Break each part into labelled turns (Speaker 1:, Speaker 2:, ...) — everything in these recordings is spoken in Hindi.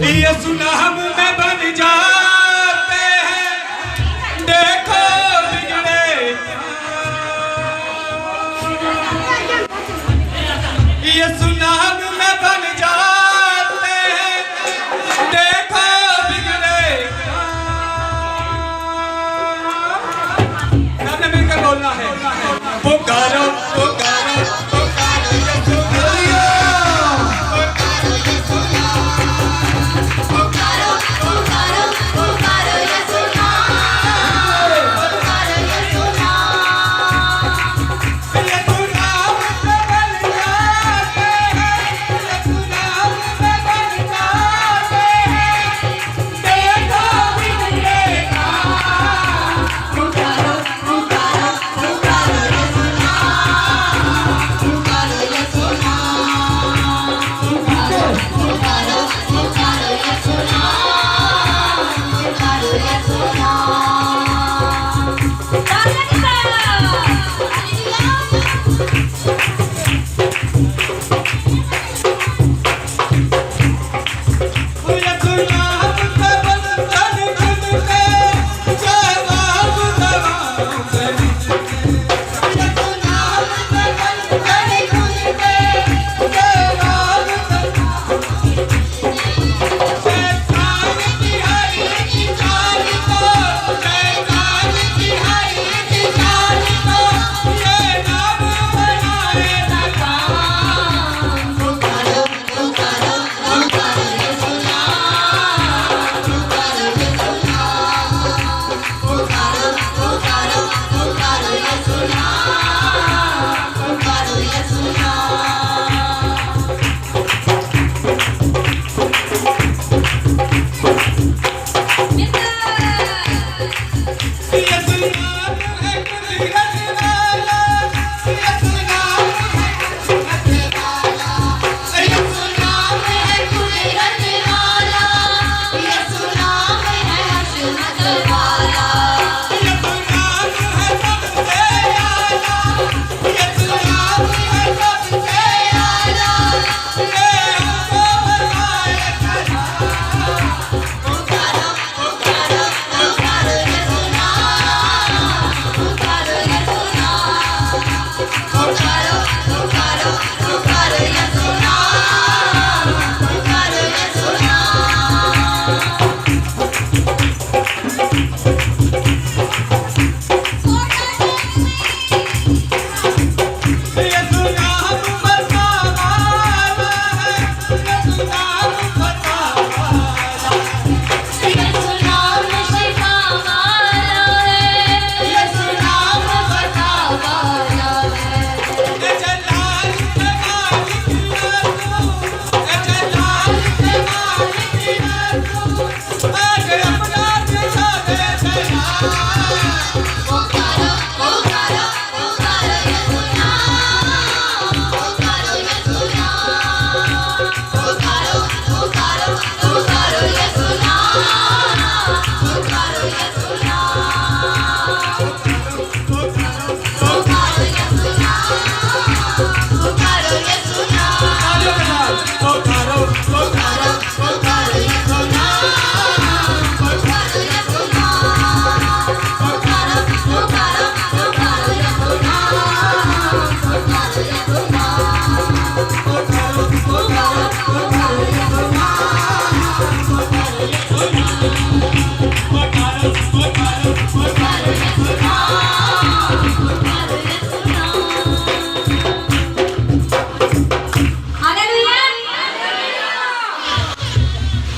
Speaker 1: यीशु नाम में बन जाते हैं, देखो बिगड़े। यीशु नाम में बन जाते हैं, देखो बिगड़े। सबने मिलकर बोलना है, पुकारो पुकारो पुकारो यीशु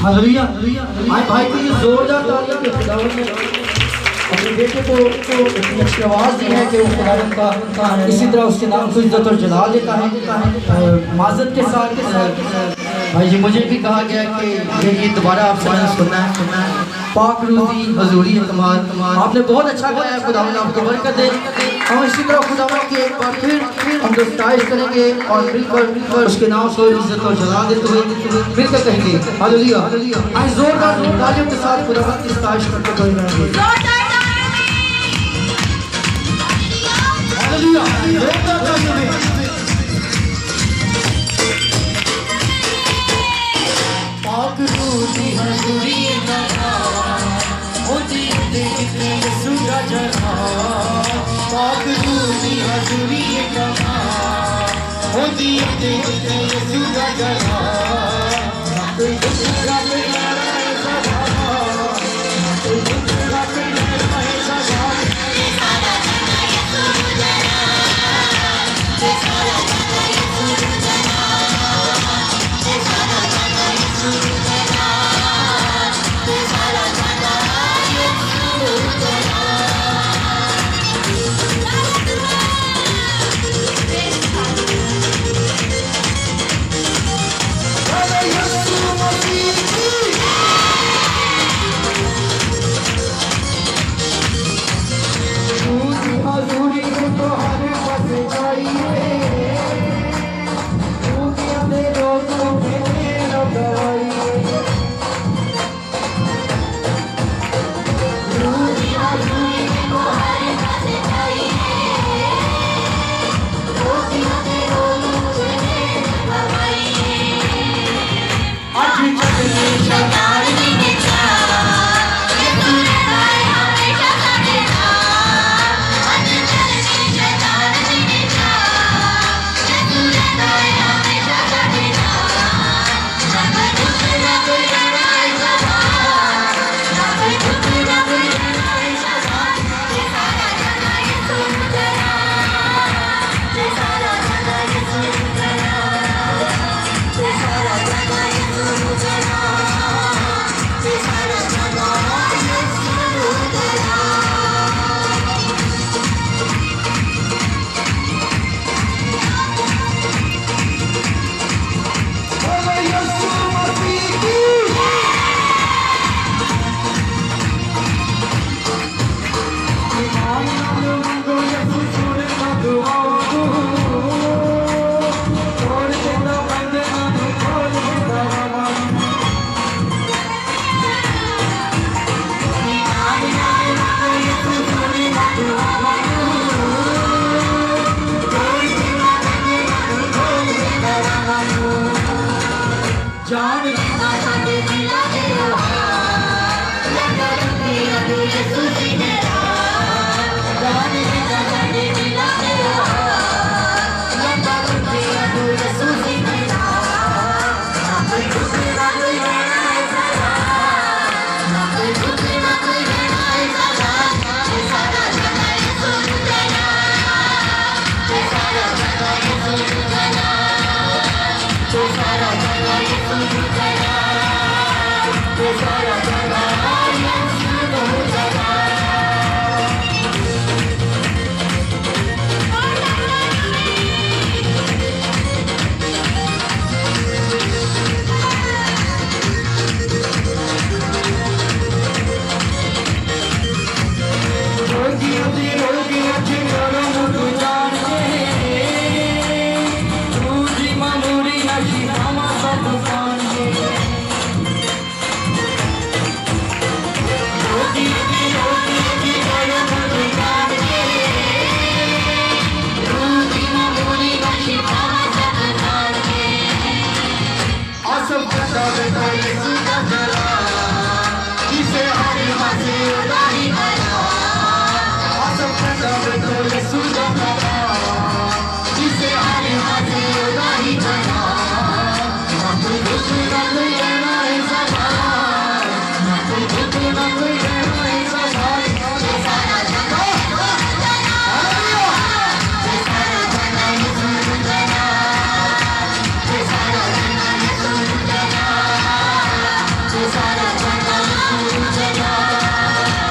Speaker 2: हालेलुया। आए भाई को ये जोरदार तालियां दे खुदावंद ने अपने बेटे को इतनी अच्छी आवाज़ दी है कि वो खुदावंद का इसी तरह उसके नाम को इज्जत और जलाल देता है। माज़त के साथ भाई जी मुझे भी कहा गया कि ये गीत दोबारा आपसे मैंने सुनना है। पाक रूही हजूरी कमाल आपने बहुत अच्छा गाया, खुदावंद आपको बरकत दे। हम इसी तरह खुदावंद की एक बार फिर हम दोस्ताइश करेंगे और मिलकर उसके नाम को इज्जत और जलाल देते हुए मिलकर कहेंगे हालेलुया। आज जोरदार तालियों के साथ खुदावंद की सताइश करते हुए हालेलुया। जोरदार तालियों में पाक रूदी हजूरी का होती देखते सूरा जरा पाक रूदी हजूरी का होती देखते सूरा जरा कोई दूसरा मेरा सदा कोई दूसरा मेरा सदा सारा जहां ये सूरा जरा सारा जहां ये सूरा जरा सारा जहां ये सूरा जरा सारा जहां ये सूरा जरा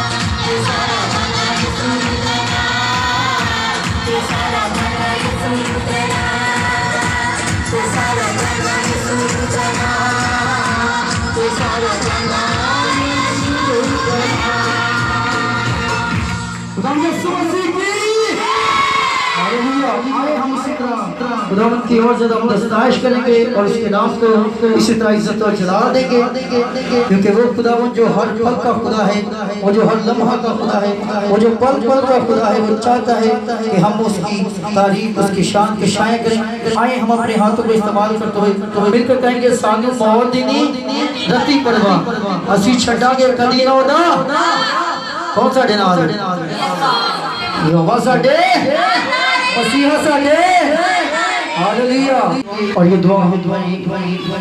Speaker 2: खुदावंद की और ज्यादा दस्ताइश करेंगे और उसके नाम को इसी तरह इज्जत और जलाल देंगे, क्योंकि वो खुदावंद जो हर पल का खुदा है, वो जो हर लम्हा का खुदा है, वो जो पल पल का खुदा है, वो चाहता है कि हम उसकी तारीफ, उसकी शान के शाये करें। आए हम अपने हाथों को इस्तेमाल करते हुए मिलकर कहेंगे सानू मौदिनी रती परवा असी छड़ांगे कदी ना ओदा। कौन सा दिन आज यहोवा साडे मसीहा साडे हालेलुया। और ये दुआ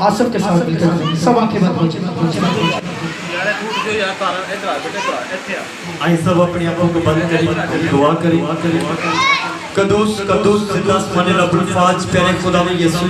Speaker 2: आसफ के साथ मिलकर सब आंखें बंद हो जाए।
Speaker 1: आई सब अपने आप को बंद करें, दुआ करें। कदूस कदूस जिंदास्मानी रब्बुल फाज प्यारे खुदावंद यीशु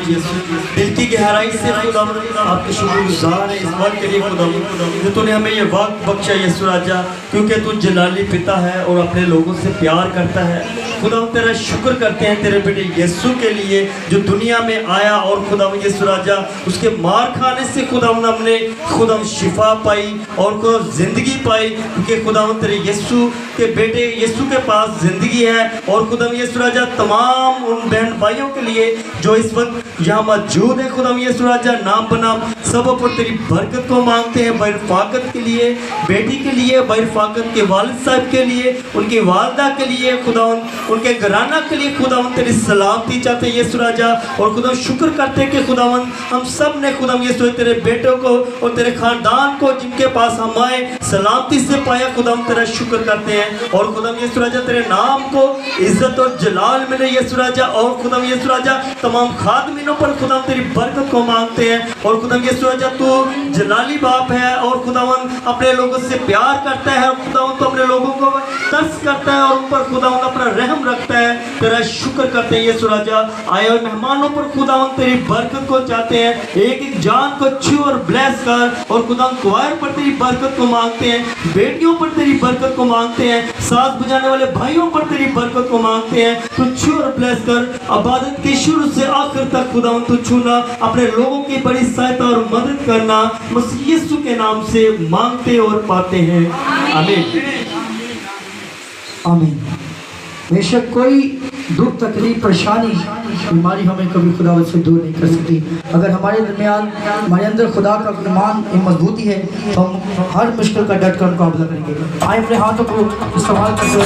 Speaker 1: दिल की गहराई से खुदावंद आपके शुक्रगुजार है इस बात के लिए खुदावंद जो तूने हमें ये वक्त बख्शा यीशु राजा, क्योंकि तू जलाली पिता है और अपने लोगों से प्यार करता है। खुदावंद तेरा शुक्र करते हैं तेरे बेटे यीशु के लिए जो दुनिया में आया और खुदावंद यीशु राजा उसके मार खाने से खुदावंद हमने खुदावंद शिफा पाई और खुदावंद जिंदगी पाई, क्योंकि खुदावंद तेरे यीशु के बेटे यीशु के पास जिंदगी है। और खुदावंद यीशु राजा तमाम उन बहन भाइयों के लिए जो इस वक्त यहाँ मौजूद है खुदावंद यीशु राजा नाम बनाम सब पर तेरी बरकत को मांगते हैं। बरफाकत के लिए बेटी के लिए, बरफाकत के वालिद साहब के लिए, उनकी वालदा के लिए खुदावंद उनके घराना के लिए खुदावंद तेरी सलामती चाहते हैं यीशु राजा। और खुदावंद शुक्र करते हैं कि खुदावंद हम सब ने खुदावंद यीशु तेरे बेटों को और तेरे खानदान को जिनके पास हम आए सलामती से पाया, खुदावंद तेरा शुक्र करते हैं। और खुदावंद यीशु राजा तेरे नाम को इज्जत और जलाल मिले यीशु राजा। और खुदावंद यीशु राजा तमाम खादमीनों पर खुदावंद तेरी बरकत को मांगते हैं। और खुदावंद यीशु राजा तू जलाली बाप है और खुदावंद अपने लोगों से प्यार करता है और खुदावंद तो अपने लोगों को तरस करता है और उन पर खुदावंद अपना रहम रखता है। तेरा शुक्र करते हैं यीशु राजा। आए हुए मेहमानों पर खुदावंद तेरी बरकत को चाहते हैं, एक एक जान को छू और ब्लेस कर। और खुदावंद क्वायर पर तेरी बरकत को मांगते हैं, बेटियों पर तेरी बरकत को मांगते हैं, साथ बुझाने वाले भाइयों पर तेरी बरकत को मांगते हैं। तू छू और ब्लेस कर, इबादत के शुरू से आखिर तक खुदावंद तू छूना, अपने लोगों की बड़ी सहायता और मदद करना, मसीह यीशु के नाम से मांगते और पाते हैं, आमीन
Speaker 2: आमीन। बेशक कोई दुख तकलीफ परेशानी बीमारी हमें कभी खुदावंद से दूर नहीं कर सकती। अगर हमारे दरमियान हमारे अंदर खुदा का ईमान मजबूती है तो हम हर मुश्किल का डट कर मुकाबला करेंगे। आए अपने हाथों को इस्तेमाल करते हुए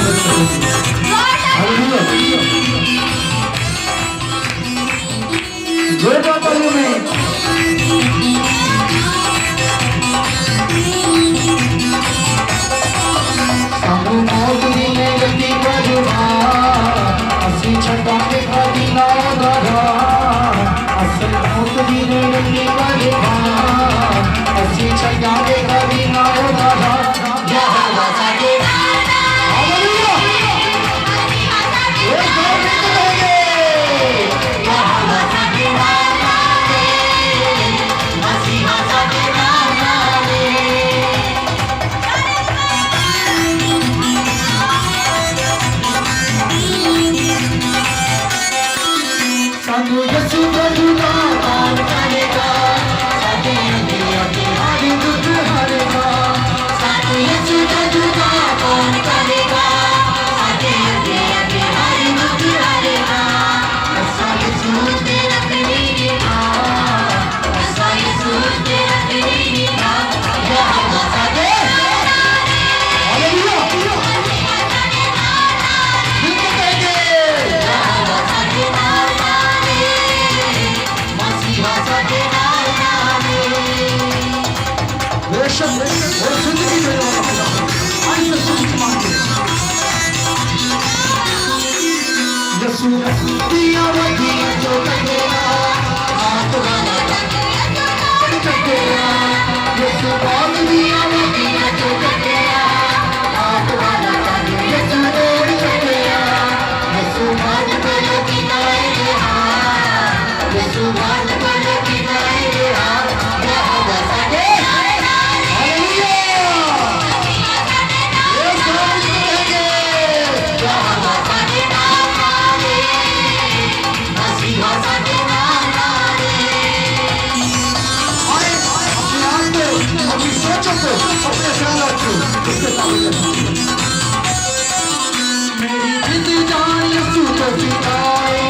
Speaker 2: मेरी जिंदगी जान यीशु को सिखाए,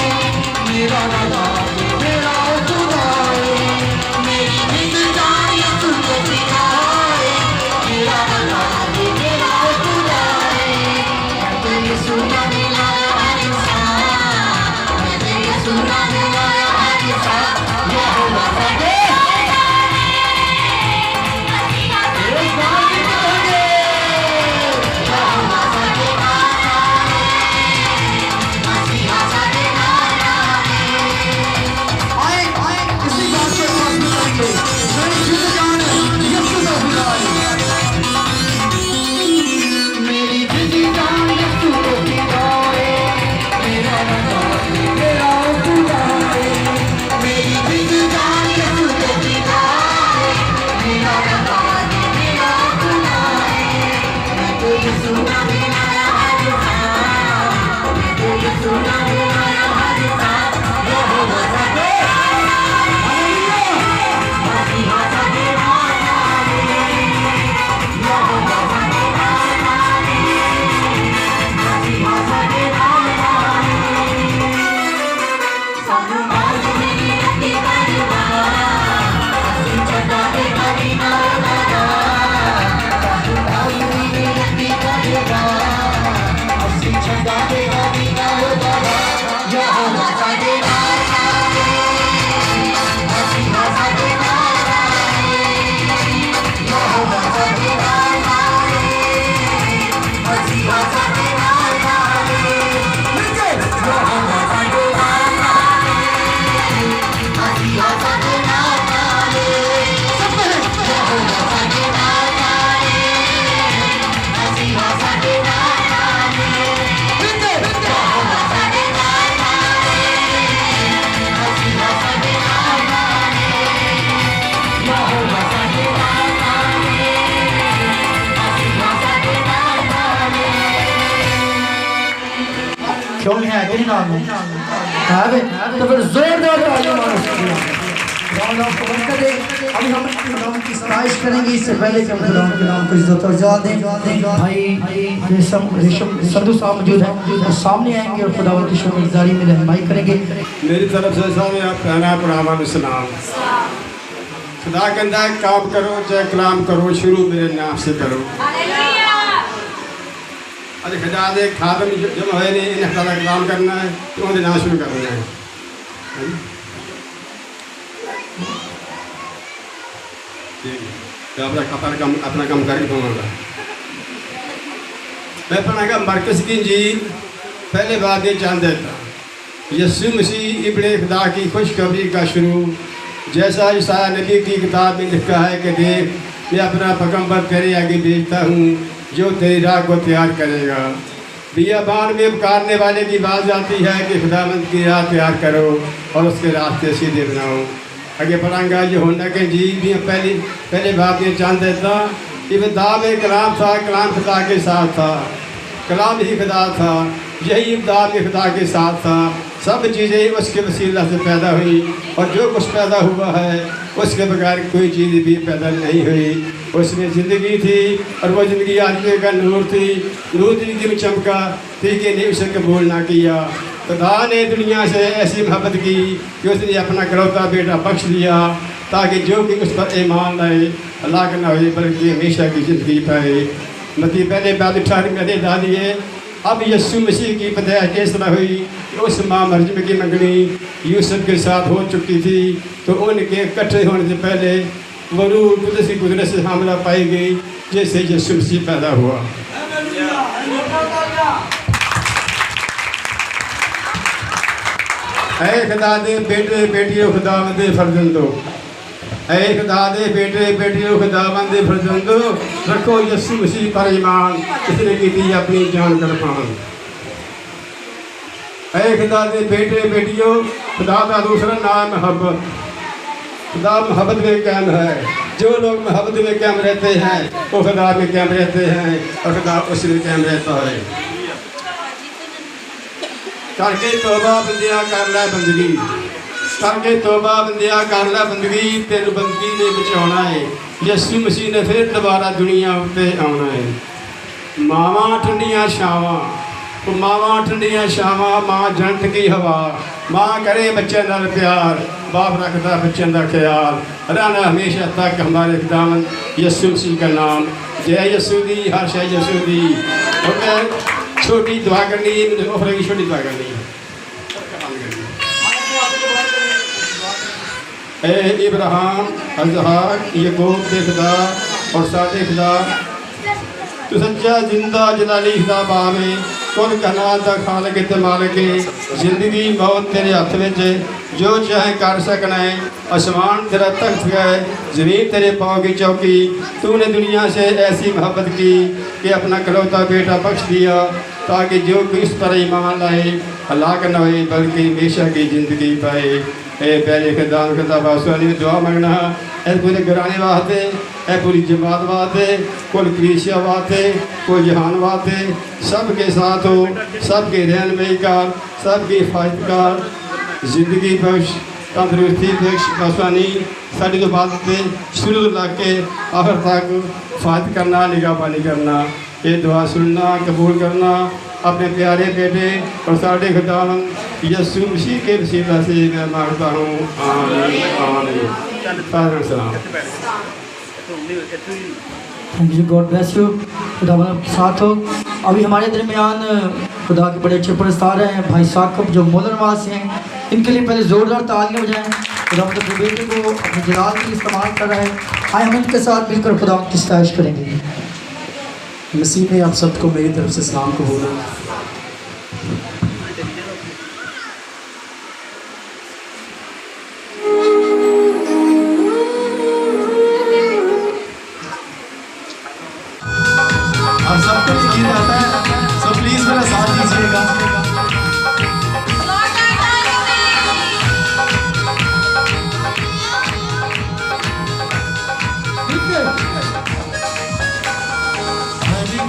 Speaker 2: मेरा शौक है कि नहीं नाम है बे? तो फिर जोरदार तालियां मारो उसके लिए। खुदावंद आपको बरकत दे। अभी हम खुदावंद की सताइश करेंगे, इससे पहले कि हम खुदावंद के नाम को इज्जत और जा दें। भाई रेशम संधू साहब मौजूद हैं, वो सामने आएंगे और खुदावंद की शुक्रगुजारी में रहनुमाई करेंगे।
Speaker 3: मेरी तरफ से सारे आप कहना पुरामान सलाम। खुदा कहता है काम करो चाहे कलाम करो, शुरू मेरे नाम से करो। अरे खुदा दे खादम जब है नहीं इन्हें खुदा कलाम करना है तो उन्हें नाम शुरू करना है। ठीक है, तो अपना काम करके दूँगा। मैं पढ़ागा मरकज़ की इंजील पहले बात ये चांद देता यीशु मसीह इब्ने खुदा की खुशखबरी का शुरू, जैसा ईसाया नबी की किताब में लिखा है कि देख मैं अपना पैगम्बर तेरे आगे भेजता हूँ जो तेरी राह को तैयार करेगा। बियाबान में पुकारने वाले की बात आती है कि खुदावंद की राह तैयार करो और उसके रास्ते सीधे बनाओ। आगे पढ़ाऊँगा जो होना के जी भी पहले बात ये चांद देता इब्तिदा में कलाम था, कलाम खुदा के साथ था, कलाम ही खुदा था, यही इब्तिदा में खुदा के साथ था। सब चीज़ें उसके वसीला से पैदा हुई और जो कुछ पैदा हुआ है उसके बगैर कोई चीज़ भी पैदा नहीं हुई। उसमें ज़िंदगी थी और वो ज़िंदगी आदमी का नूर थी, नूर ज़िंदगी में चमका थी कि नहीं उसे कबूल ना किया। खुदा ने दुनिया से ऐसी मोहब्बत की कि उसने अपना इकलौता बेटा बख्श दिया ताकि जो कि उस पर ईमान लाए हलाक न हो बल्कि हमेशा की ज़िंदगी पाए। मती पहले बात 18 में डाली है। अब यीशु मसीह की पैदाइश इस तरह हुई कि उस माँ मरियम की मंगनी यूसुफ के साथ हो चुकी थी, तो उनके इकट्ठे होने से पहले वो रूह कुदस की कुदरत से हामिला पाई गई जैसे यीशु मसीह पैदा हुआ। ऐ खुदा दे बेटे बेटियों खुदावंद फर्जंदो, ऐ खुदा दे बेटे बेटियों खुदावंद फर्जंदो, रखो यीशु मसीह पर ईमान, इसने की थी अपनी जान कुर्बान। ऐ खुदा दे बेटे बेटियों, खुदा का दूसरा नाम मोहब्बत। खुदा मोहब्बत में कायम है। जो लोग मोहब्बत में कायम रहते हैं वो खुदा में कायम रहते हैं और खुदा उसमें कायम रहता है। करके तौबा बंदिया कर लै बंदगी, करके तौबा बंदिया कर लै बंदगी, तेन बंदगी ने बचाना है। यीशु मसीह ने फिर दोबारा दुनिया उत्ते आना है। मावां ठंडियां छावां, मावां ठंडियां छावां, माँ जन्नत की हवा, माँ करे बच्चों नाल प्यार, बाप रखता बच्चों का ख्याल, रहना हमेशा तक हमारे खुदावंद यीशु मसीह का नाम। जय यीशु दी, हर शय यीशु दी। और मैं छोटी दुआ करनी है, मुझे ऑफर की छोटी दुआ करनी है। ए इब्राहिम इसहाक याकूब के खुदा और सादे खुदा, तू सच्चा जिंदा जलाली खुदा बावे, कुल कायनात दा खालिक ते मालिक, जिंदगी मौत तेरे हथ विच, जो चाहे कर सकना है। आसमान तेरा तख्त है, ज़मीन तेरे पाँव की चौकी। तूने दुनिया से ऐसी मोहब्बत की कि अपना इकलौता बेटा बख्श दिया ताकि जो कोई इस पर ईमान लाए हलाक न होए बल्कि हमेशा की ज़िंदगी पाए। ए प्यारे खुदावंद खुदा वास्ते दुआ मंगना है पूरे घराने वास्ते, ए पूरी जमात वास्ते, कुल कलीसिया वास्ते, कुल जहान वास्ते, सबके साथ हो, सबके रहनुमाई कर, सबकी हिफाजत कर, जिंदगी बख्श, तंदुरुस्ती बख्श, आसानी साड़ी तो बात शुरू तो लग के आखिर तक हिफाजत करना, निगाहबानी करना। ये दुआ सुनना, कबूल करना। अपने प्यारे बेटे और साढ़े खुदावंद यीशु मसीह के वसीला से मैं मांगता हूँ, आमीन आमीन। सलाम।
Speaker 2: Thank you, God bless you. खुदावंद आपके साथ हो। अभी हमारे दरमियान खुदा के बड़े अच्छे पुरस्कार हैं भाई साकब जो मोलनवास से हैं, इनके लिए पहले ज़ोरदार तालियां बजाएं। खुदावंद अपने बेटे को अपने जलाल के लिए इस्तेमाल कर रहे हैं। आए हम इनके साथ मिलकर खुदावंद की सताइश करेंगे।
Speaker 4: मसीह में आप सबको मेरी तरफ से सलाम कबूल हो। आप सबको ये गीत आता है, सो प्लीज मेरा साथ दीजिएगा।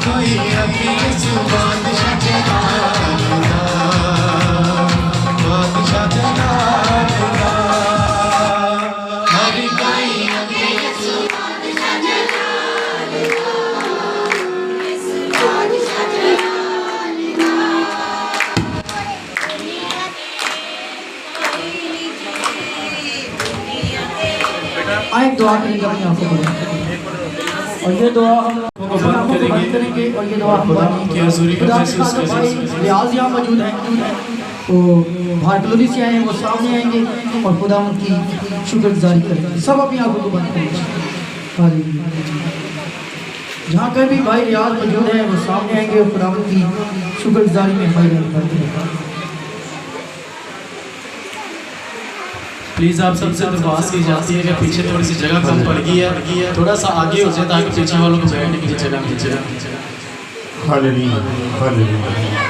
Speaker 4: कोई अपनी जुबान शजवाना
Speaker 2: दुआ करेंगे अपनी आंखों को और ये दुआ हम आंखों को बंद करेंगे और ये दुआ हम
Speaker 4: कि हुजूरी को महसूस कर
Speaker 2: भाई रियाज यहाँ मौजूद है तो भारकलोनी से आए हैं वो सामने आएंगे और खुदा उनकी शुक्रगुजारी करेंगे सब अपनी आंखों को बंद करेंगे जहाँ कहीं भी भाई रियाज मौजूद है वो सामने आएंगे और खुदा उनकी शुक्रगुजारी में भाई करेंगे।
Speaker 4: प्लीज आप सबसे दरख्वास्त की जाती है कि पीछे थोड़ी सी जगह कम पड़ गई है, थोड़ा सा आगे हो जाए ताकि पीछे वालों को बैठने की जगह मिल जाए।
Speaker 5: Hallelujah hallelujah.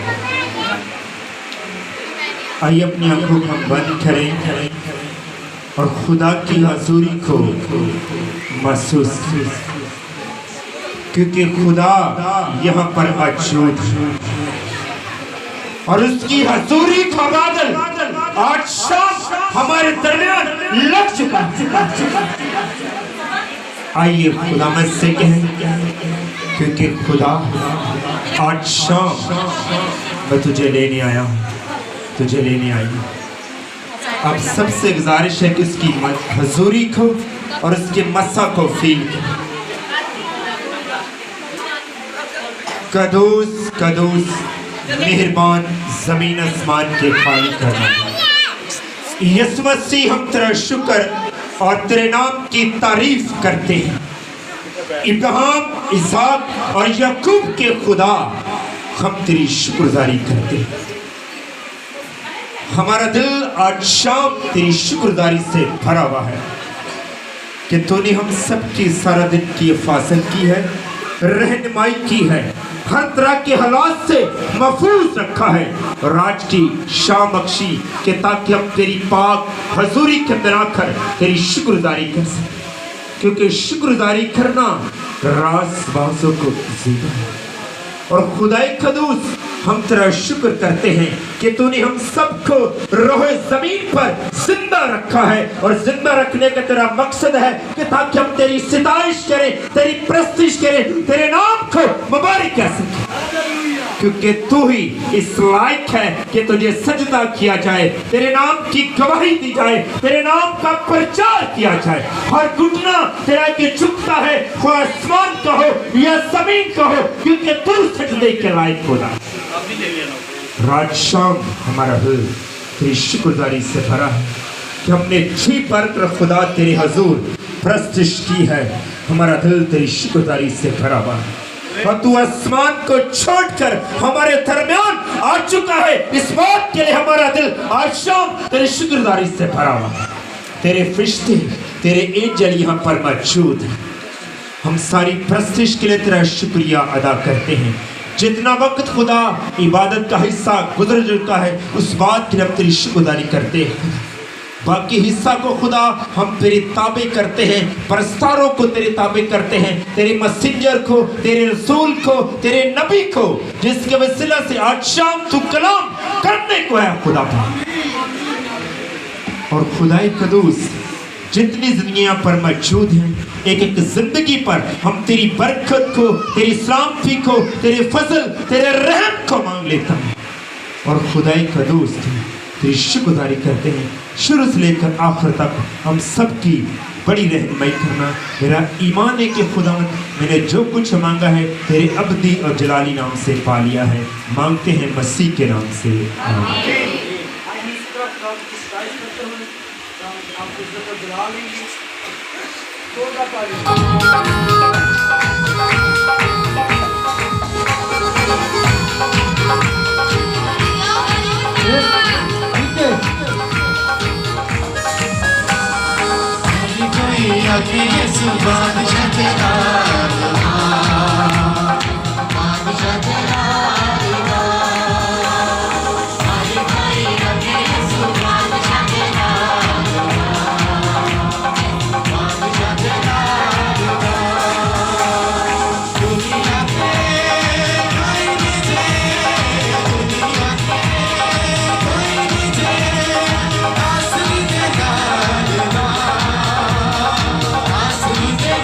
Speaker 5: आइए अपनी आंखों को बंद करें और खुदा की हजूरी को महसूस करें क्योंकि खुदा यहाँ पर मौजूद है और उसकी हजूरी का बादल आज शाम हमारे दरमियान लग चुका। आइए खुदा से कहें क्योंकि खुदा आज शाम मैं तुझे लेने आया हूँ, तुझे लेने आई हूँ। अब सबसे गुजारिश है कि उसकी हजूरी को और उसके मसा को फील करें। कदूस कदूस मेहरबान जमीन आसमान के खालिक करना यीशु मसीह हम तेरा शुक्र और तेरे नाम की तारीफ करते हैं। इब्राहिम इसहाक और याकूब के खुदा हम तेरी शुक्रगुजारी करते हैं। हमारा दिल आज शाम तेरी शुक्रगुजारी से भरा हुआ है कि तूने हम सबकी सारा दिन की हिफाजत की है, रहनुमाई की है, हर तरह के हालात से महफूज रखा है और आज की शाम बख्शी कि ताकि हम तेरी पाक हजूरी के अंदर आकर तेरी शुक्रगुजारी कर सकें क्योंकि शुक्रगुजारी करना रास बासों को जीता है। और खुदाए कदूस हम तेरा शुक्र करते हैं कि तूने हम सबको रोहे जमीन पर जिंदा रखा है और जिंदा रखने का तेरा मकसद है कि ताकि हम तेरी सितारिश करें, तेरी प्रस्तिश करें, तेरे नाम को मुबारक कर सकें क्योंकि तू ही इस लायक है कि तुझे सजदा किया जाए, तेरे नाम की गवाही दी जाए, तेरे नाम का प्रचार किया जाए। हर घुटना तेरा के झुकता है, वो आसमान का हो या जमीन का हो क्योंकि तू सजदे के लायक खुदा। रात शाम हमारा दिल तेरी शुक्रगुजारी से भरा है कि हमने जी पर खुदा तेरे हजूर प्रस्तिश की है। हमारा दिल तेरी शुक्रगुजारी से भरा हुआ है और तू आसमान को छोड़कर हमारे दरमियान आ चुका है। इस बात के लिए हमारा दिल आज शाम तेरी शुक्रगुजारी से भरा हुआ है। तेरे फरिश्ते तेरे एंजल यहाँ पर मौजूद हैं। हम सारी प्रस्तिश के लिए तेरा शुक्रिया अदा करते हैं। जितना वक्त खुदा इबादत का हिस्सा गुजर चुका है उस बात के लिए हम तेरी शुक्रगुजारी करते हैं। बाकी हिस्सा को खुदा हम तेरे ताबे करते हैं, परस्तारों को तेरे ताबे करते हैं, तेरे मैसेंजर को, तेरे रसूल को, तेरे नबी को जिसके वसीला से आज शाम तू कलाम करने को है खुदा। और खुदाए कदूस जितनी जिंदगियां पर मौजूद हैं एक एक जिंदगी पर हम तेरी बरकत को, तेरी सलामती को, तेरे फजल, तेरे रहम को मांग लेता हूँ। और खुदाए कदूस तेरी शुक्रगुजारी करते हैं। शुरू से लेकर आखिर तक हम सबकी बड़ी रहनुमाई करना। मेरा ईमान है कि खुदा मैंने जो कुछ मांगा है तेरे अब्दी और जलाली नाम से पा लिया है। मांगते हैं मसीह के नाम से आमीन।
Speaker 6: Asli de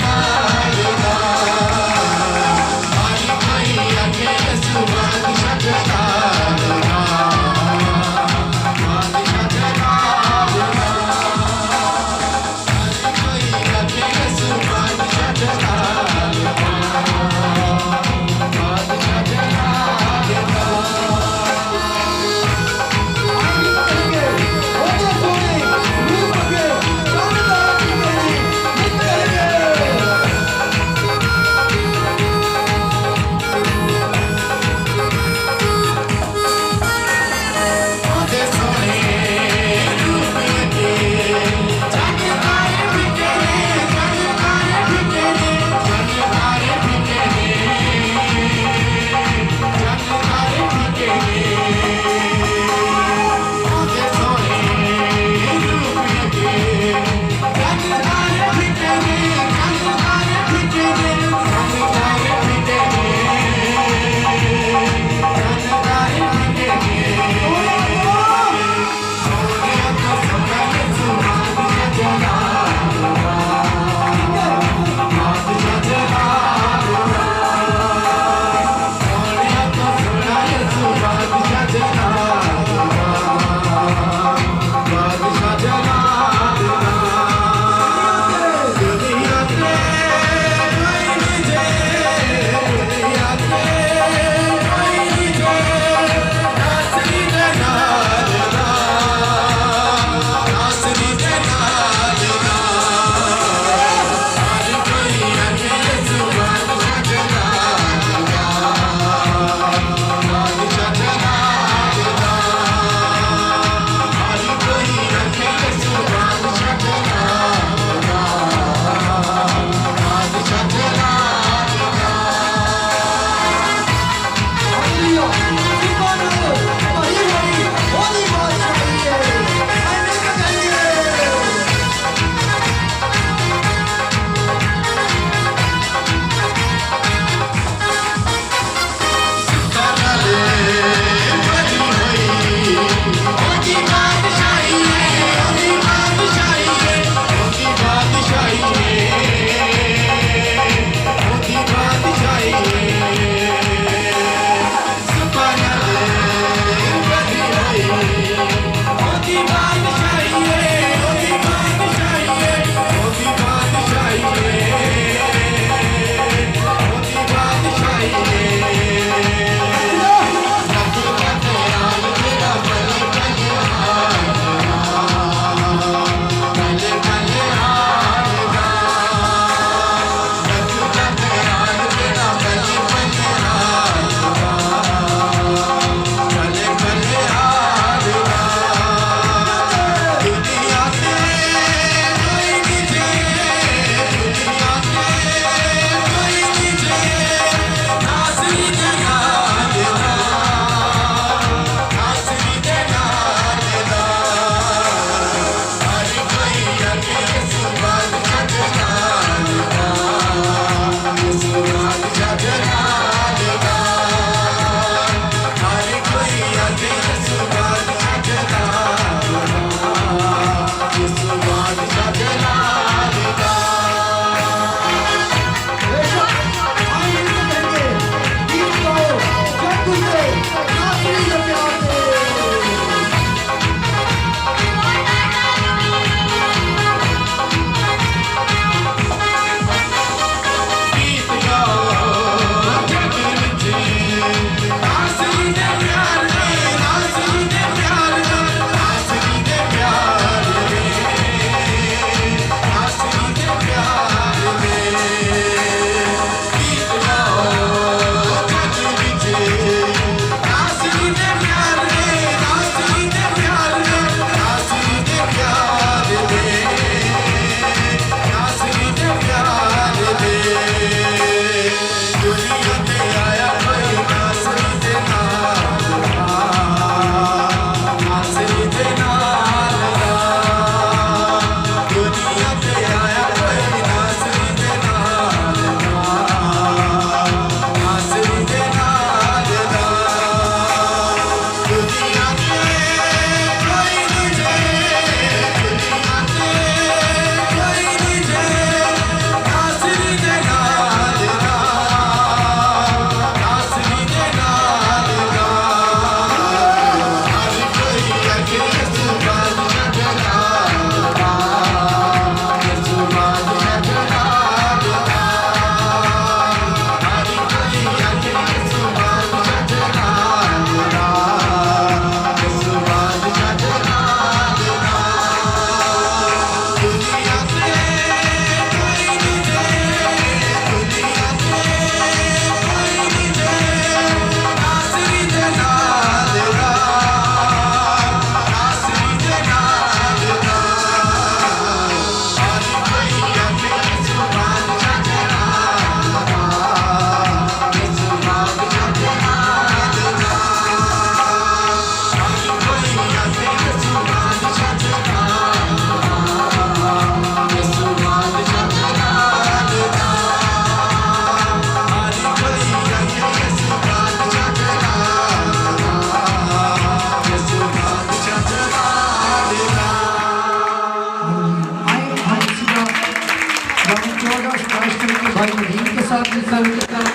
Speaker 2: भाई नदीम के साथ मिलकर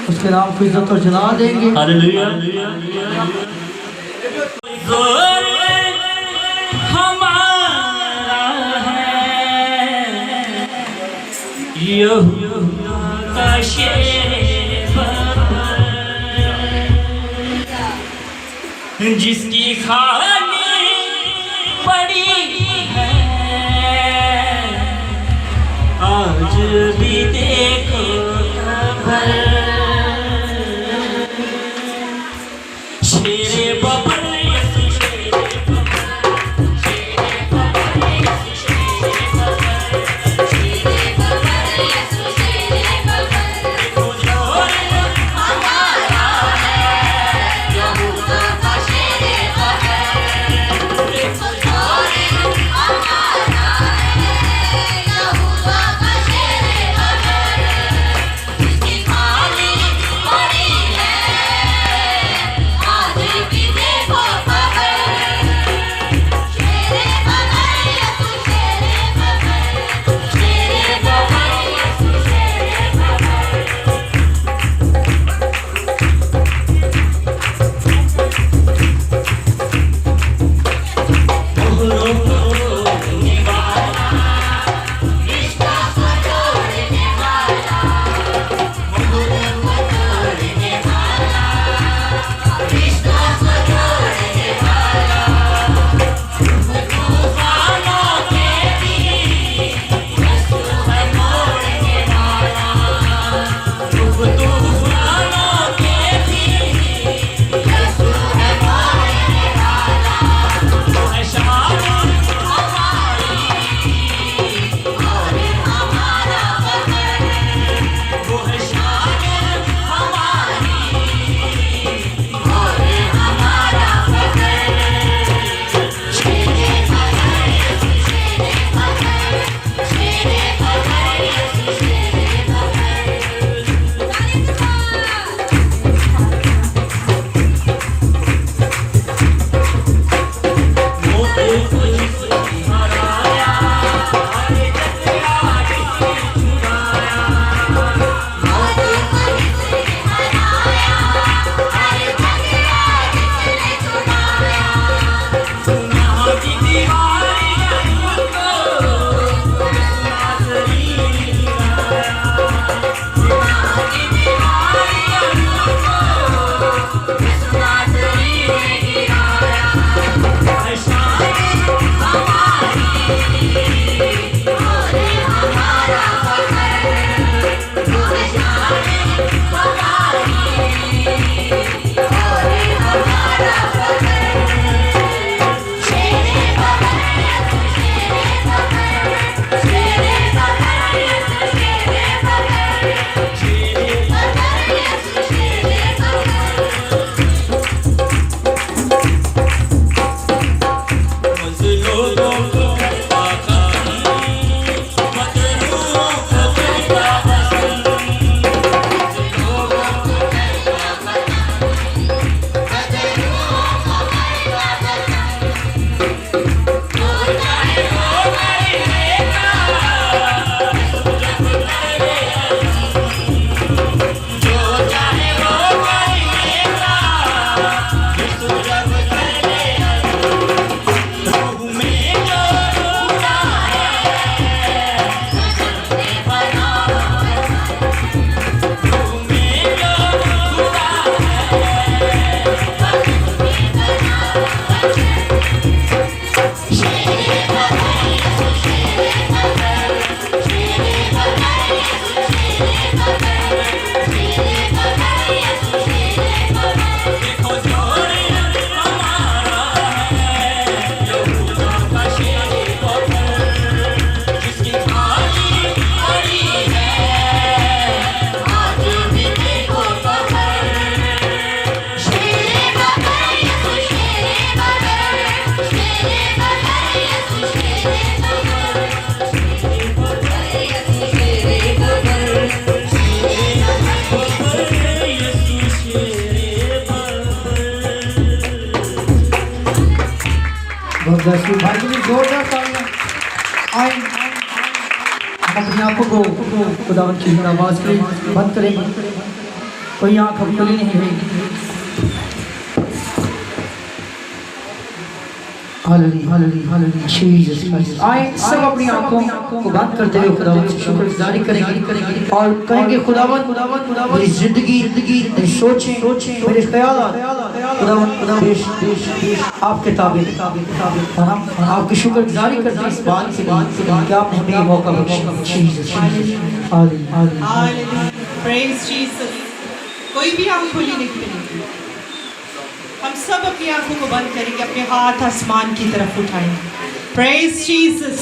Speaker 2: उसके नाम को इज्जत और जलाल देंगे।
Speaker 1: हालेलुया।
Speaker 6: जोर हमारा है यहोवा का शेर जिसकी खाली पड़ी है आज भी देखो खबर शेरे बबर भाई जोरदार तालियां। आए
Speaker 2: अपनी आंखों को खुदावंद की आवाज के बंद करेंगे, कोई आंख अब खुली नहीं रहेगी। Hallelujah hallelujah hallelujah Jesus Christ. आए सब अपनी आंखों को बंद करते हुए खुदावंद से शुक्रगुजारी करेंगे और कहेंगे खुदावंद मेरी जिंदगी मेरी सोचें मेरे ख्यालात खुदावंद आपके ताबे और हम आपकी शुक्रगुजारी करते हैं इस बात के लिए कि आपने हमें ये मौका बख्शा। Jesus hallelujah
Speaker 7: hallelujah praise Jesus. कोई भी आंख खुली नहीं करेगी। हम सब अपनी आंखों को बंद करेंगे, अपने हाथ आसमान की तरफ उठाएंगे। Praise Jesus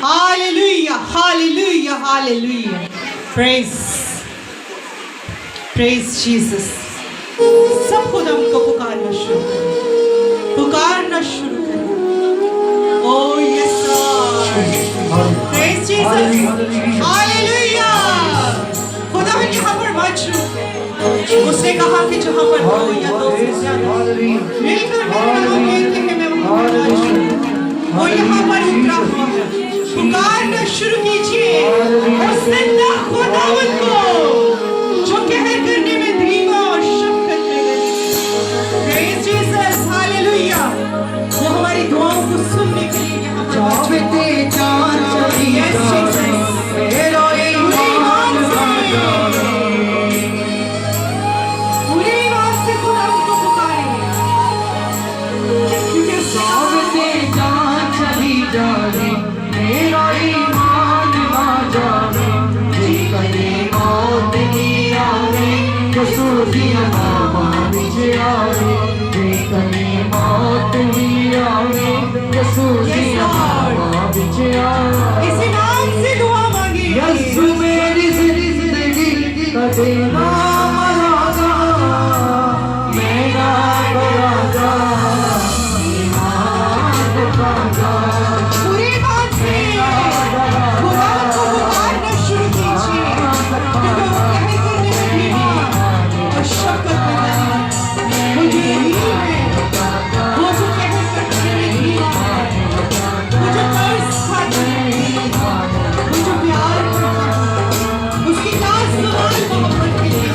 Speaker 7: hallelujah hallelujah hallelujah praise praise Jesus. सब खुद हमको पुकारना शुरू करें, पुकारना शुरू करें। ओ यस प्रेज जीसस हालेलुया। खुदा हम यहाँ पर मौजूद है। उसने कहा कि जहाँ पर दो या दो से ज्यादा मिलकर मेरे नाम लेते हैं मैं वहाँ पर मौजूद हूँ। वो यहाँ पर उतरा हुआ है। पुकारना शुरू कीजिए उस जिंदा खुदावंद को जो कहर करने में धीमा और शफ़क़त में गरीब। Praise Jesus hallelujah. वो हमारी दुआओं को सुनने के लिए यहाँ पर मौजूद है। यस जीसस इसी नाम से दुआ मांगी।
Speaker 2: यीशु मेरी जिंदगी का देना मरागा मेरा बरागा ईमान पागा।
Speaker 7: पूरी बात से खुदा को पुकारना शुरू कीजिए क्योंकि वो कहर करने में धीमा और शफ़क़त में गरीब। मुझे यकीन है वो जो कहर करने में धीमा है, वो जो तरस खाती है, वो जो प्यार करता है, उसकी लाज़ सवाल मोहब्बत के लिए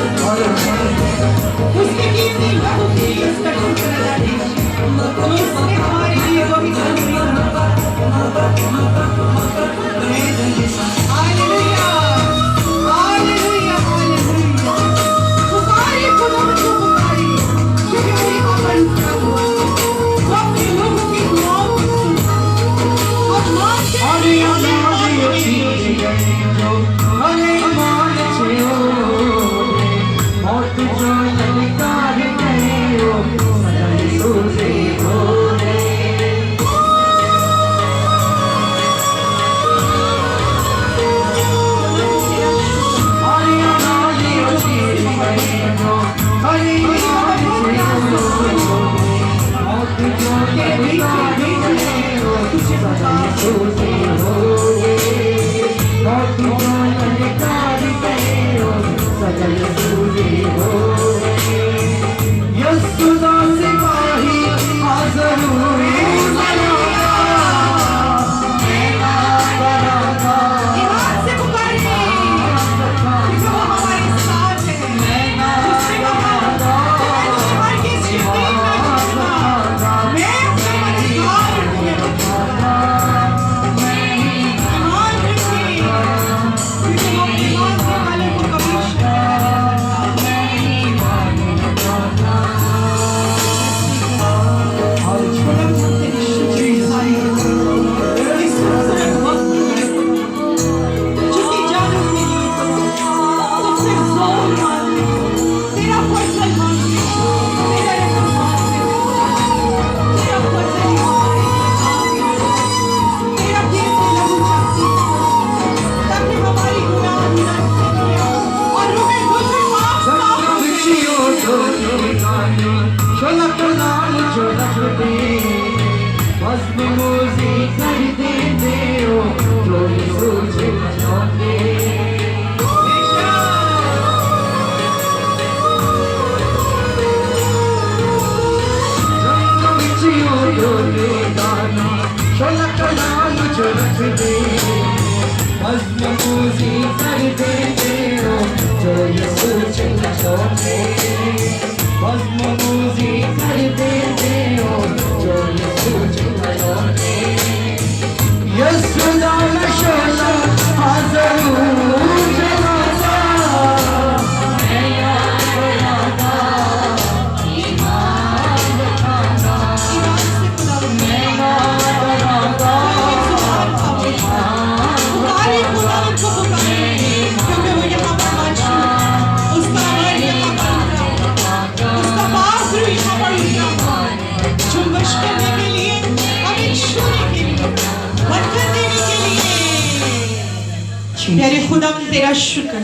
Speaker 7: खुदावन तेरा शुक्र,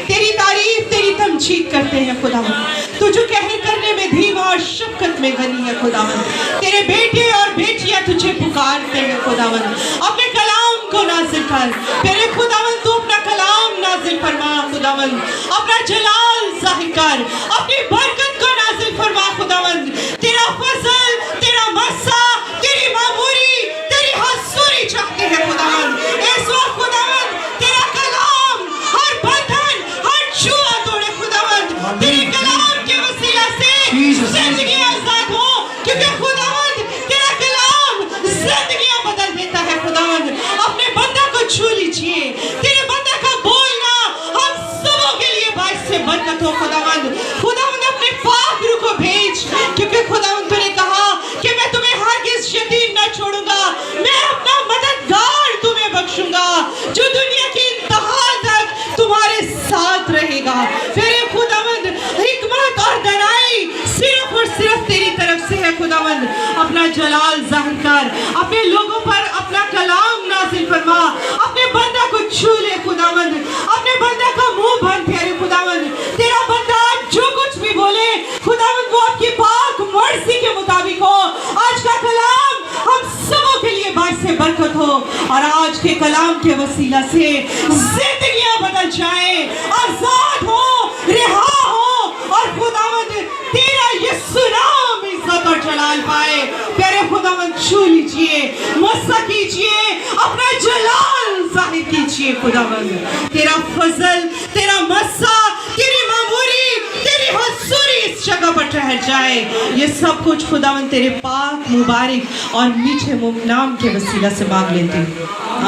Speaker 7: तेरी तारीफ, तेरी तमजीद करते हैं खुदावन। तू जो कहर करने में धीमा और शफकत में गनी है खुदावन। तेरे बेटे और बेटियां तुझे पुकारते हैं खुदावन। अपने कलाम को नाजिल कर तेरे खुदावन, तू अपना कलाम नाजिल फरमा खुदावन। अपना जलाल जाहिर कर, अपनी बरकत को नाजिल फरमा खुदावन। तेरा फजल, तेरा मस्सा, तेरी मामूरी, तेरी हसूरी चाहते हैं खुदावन। इस वक्त खुदावन तेरा कलाम हर बंधन, हर जुआ तोड़े खुदावन। तेरे कलाम के वसीला से जिंदगी आजाद हो, क्योंकि खुदावन तेरा कलाम जिंदगियां बदल देता है खुदावन। अपने बंदा को छू लीजिए, तेरे बंदा का बोलना हम सबों के लिए बाइस से बरकत हो खुदावन। खुदावन अपने पाक रूह को भेज, क्योंकि खुदावन तूने कहा कि मैं तुम्हें हरगिज़ यतीम न छोड़ूंगा, मैं अपना मददगार तुम्हें बख्शूंगा जो दुनिया की इंतहा तक तुम्हारे साथ रहेगा। फिर खुदावन हिकमत और दनाई सिर्फ और सिर्फ तेरी तरफ से है खुदावन। अपना जलाल जाहिर कर, अपने लोगों पर अपना कलाम नाजिल फरमा। अपने बंदा को छू ले खुदावन, अपने बंदा का मुंह बंद करे खुदावन। तेरा बंदा जो कुछ भी बोले खुदावन वो आपकी पाक मर्जी के मुताबिक हो। आज का कलाम हम सबों के लिए बाइस से बरकत हो, और आज के कलाम के वसीला से जिंदगियां बदल जाए, आजाद हो, रिहा हो, और खुदावन तेरा यीशु नाम इज्जत और जलाल पाए। प्यारे खुदावन छू लीजिए, मस्सा कीजिए, अपना जलाल जाहिर कीजिए खुदावन। तेरा फजल, तेरा मस्सा, तेरी मामूरी, तेरी हसूरी इस जगह पर ठहर जाए। ये सब कुछ खुदावन तेरे पाक मुबारक और मीठे नाम के वसीला से मांग लेते हैं।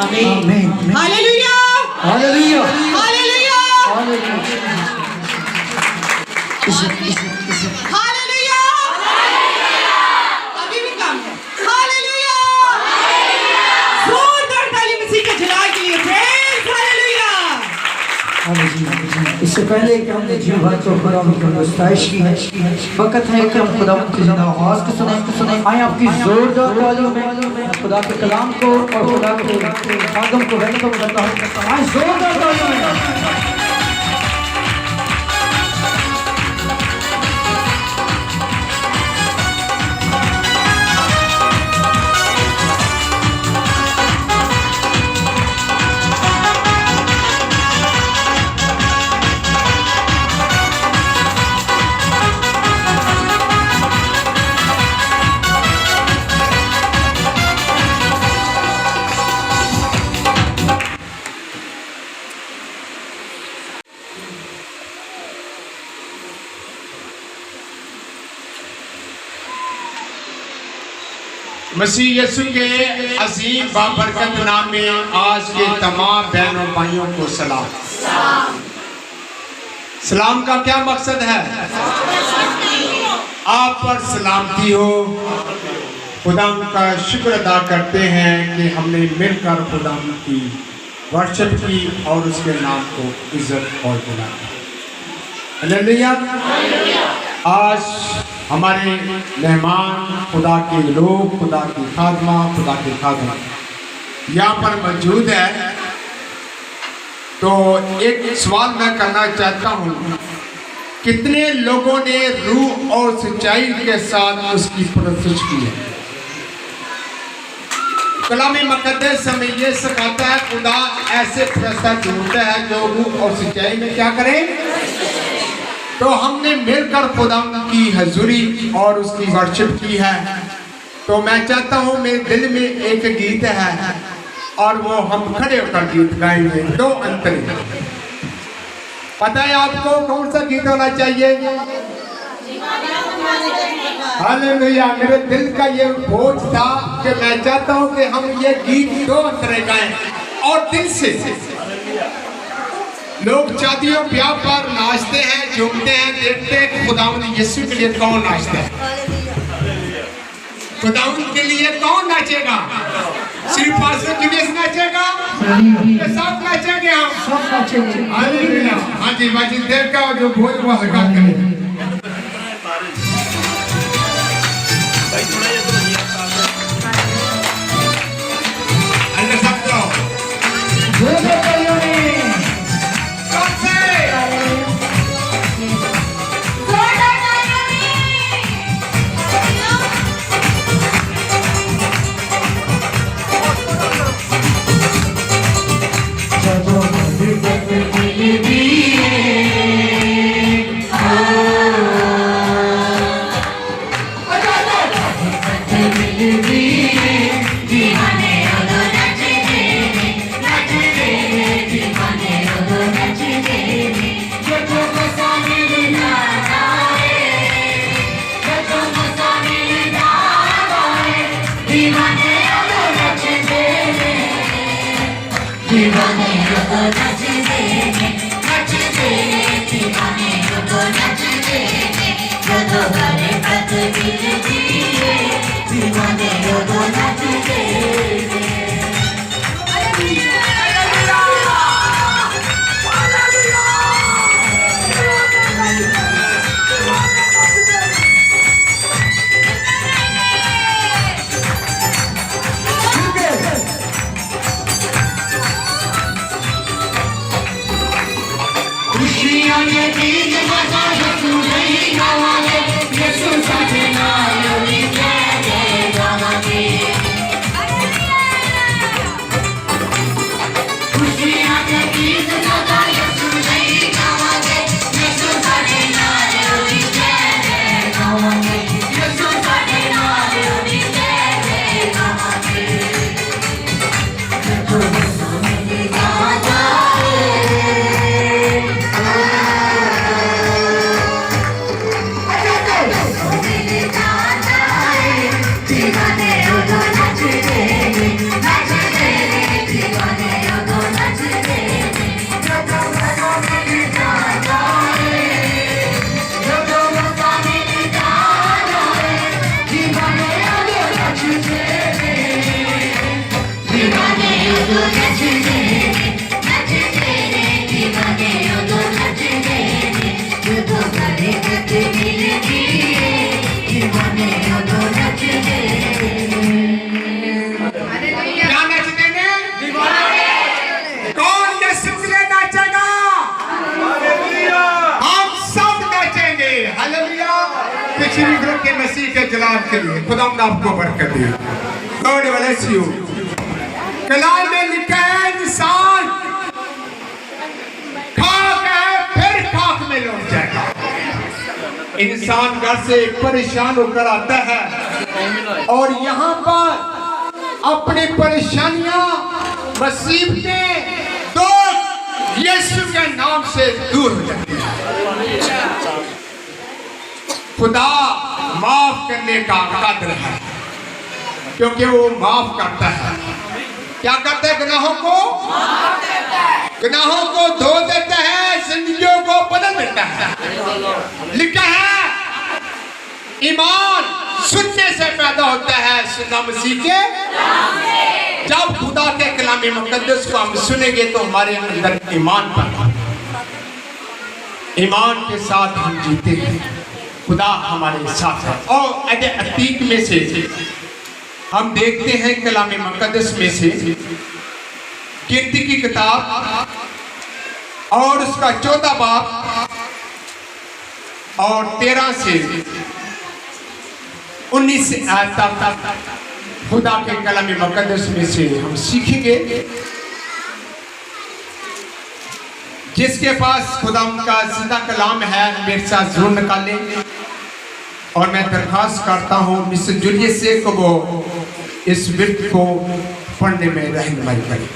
Speaker 7: आमीन। Hallelujah,
Speaker 2: hallelujah,
Speaker 7: hallelujah,
Speaker 2: hallelujah.
Speaker 7: Hallelujah. अभी भी काम है। हालेलुया, जोरदार ताली मसीह के जलाल के लिए। Praise hallelujah.
Speaker 2: इससे पहले कि हमने जीव भर को खुदा की मुस्ताइश की है, वक्त है कि हम खुदा की आवाज़ को सुने। आए आपकी जोरदार तालियों में खुदा के कलाम को और खुदा के खादम को वेलकम करता हूँ। आए जोरदार तालियों में।
Speaker 5: मसीह यीशु के अजीम बाबरकत नाम में आज के तमाम बहनों भाइयों को सलाम। सलाम का क्या मकसद है? आप पर सलामती हो। खुदा का शुक्र अदा करते हैं कि हमने मिलकर खुदा की वर्शिप की और उसके नाम को इज्जत और दिला। हालेलुया। आज हमारे मेहमान खुदा के लोग, खुदा की खादमा, खुदा के खादमा यहाँ पर मौजूद है। तो एक सवाल मैं करना चाहता हूँ, कितने लोगों ने रूह और सच्चाई के साथ उसकी परस्तिश की है? कलाम मुक़द्दस हमें ये सिखाता है खुदा ऐसे फरिश्ता ढूंढता है जो रूह और सच्चाई में क्या करे। तो हमने मिलकर खुदा की हजूरी और उसकी वर्शिप की है। तो मैं चाहता हूँ, मेरे दिल में एक गीत है और वो हम खड़े होकर गीत गाएंगे। दो अंतरी, पता है आपको कौन सा गीत होना चाहिए? हालेलुया। मेरे दिल का ये बोझ था कि मैं चाहता हूँ कि हम ये गीत दो अंतरे गाएं और दिल से। लोग शादियों ब्याह पर नाचते हैं, झूमते हैं, देखते हैं खुदावंद यीशु के लिए कौन नाचता है? खुदावंद के लिए कौन नाचेगा? सिर्फ पास्टर जुलियस नाचेगा? सब नाचेंगे हम, सब नाचेंगे। हालेलुया। हाँ जी, बाजी देर का जो बोझ वो हल्का करें।
Speaker 8: बरकत मिलती है दीवाने लोगों नचते खुशियाँ ये गीत बजा यीशु नहीं गावांगे यीशु साथे नालों जय जय गावांगे खुशियाँ ये गीत बजा यीशु नहीं गावांगे यीशु साथे नालों जय जय गावांगे यीशु साथे नालों जय जय गावांगे
Speaker 5: के मसीह के जलाल के लिए खुदा आपको बरकत दे। God bless you. कलाम में लिखा है इंसान खाक है फिर खाक में लौट जाएगा। इंसान घर से परेशान होकर आता है और यहाँ पर अपनी परेशानियां मुसीबतें तो यीशु के नाम से दूर हो जाती है। खुदा माफ करने का कादिर है क्योंकि वो माफ करता है। क्या करता है? गुनाहों को धो देता है, जिंदगियों को बदल देता है। लिखा है ईमान सुनने से पैदा होता है, सुना मसीह के। जब खुदा के कलाम मुकद्दस को हम सुनेंगे तो हमारे अंदर ईमान पैदा, ईमान के साथ हम जीते हैं। खुदा हमारे साथ है। और अतीक में से हम देखते हैं कलाम मुकद्दस में से गिनती की किताब और उसका 14 बाब और 13 से 19 आयत तक खुदा के कलाम मुकद्दस में से हम सीखेंगे। जिसके पास खुदा का जिंदा कलाम है मेरे साथ जरूर निकालें। और मैं दरखास्त करता हूँ मिस्टर जूलियस से को वो इस विर्त को पढ़ने में रहनुमाई करें।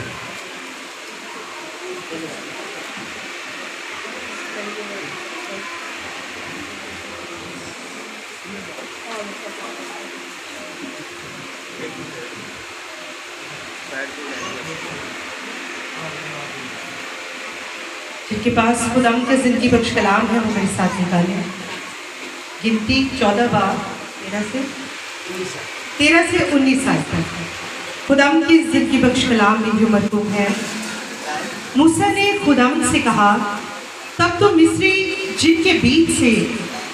Speaker 7: जिनके पास खुदाम का जिंदगी बख्श कलाम है वो मेरे साथ निकालें। गिनती 14 बाब 13 से 19 आयत तक खुदाम की जिंदगी बख्श कलाम में जो मरकूब है। मूसा ने खुदाम से कहा, तब तो मिस्री जिनके बीच से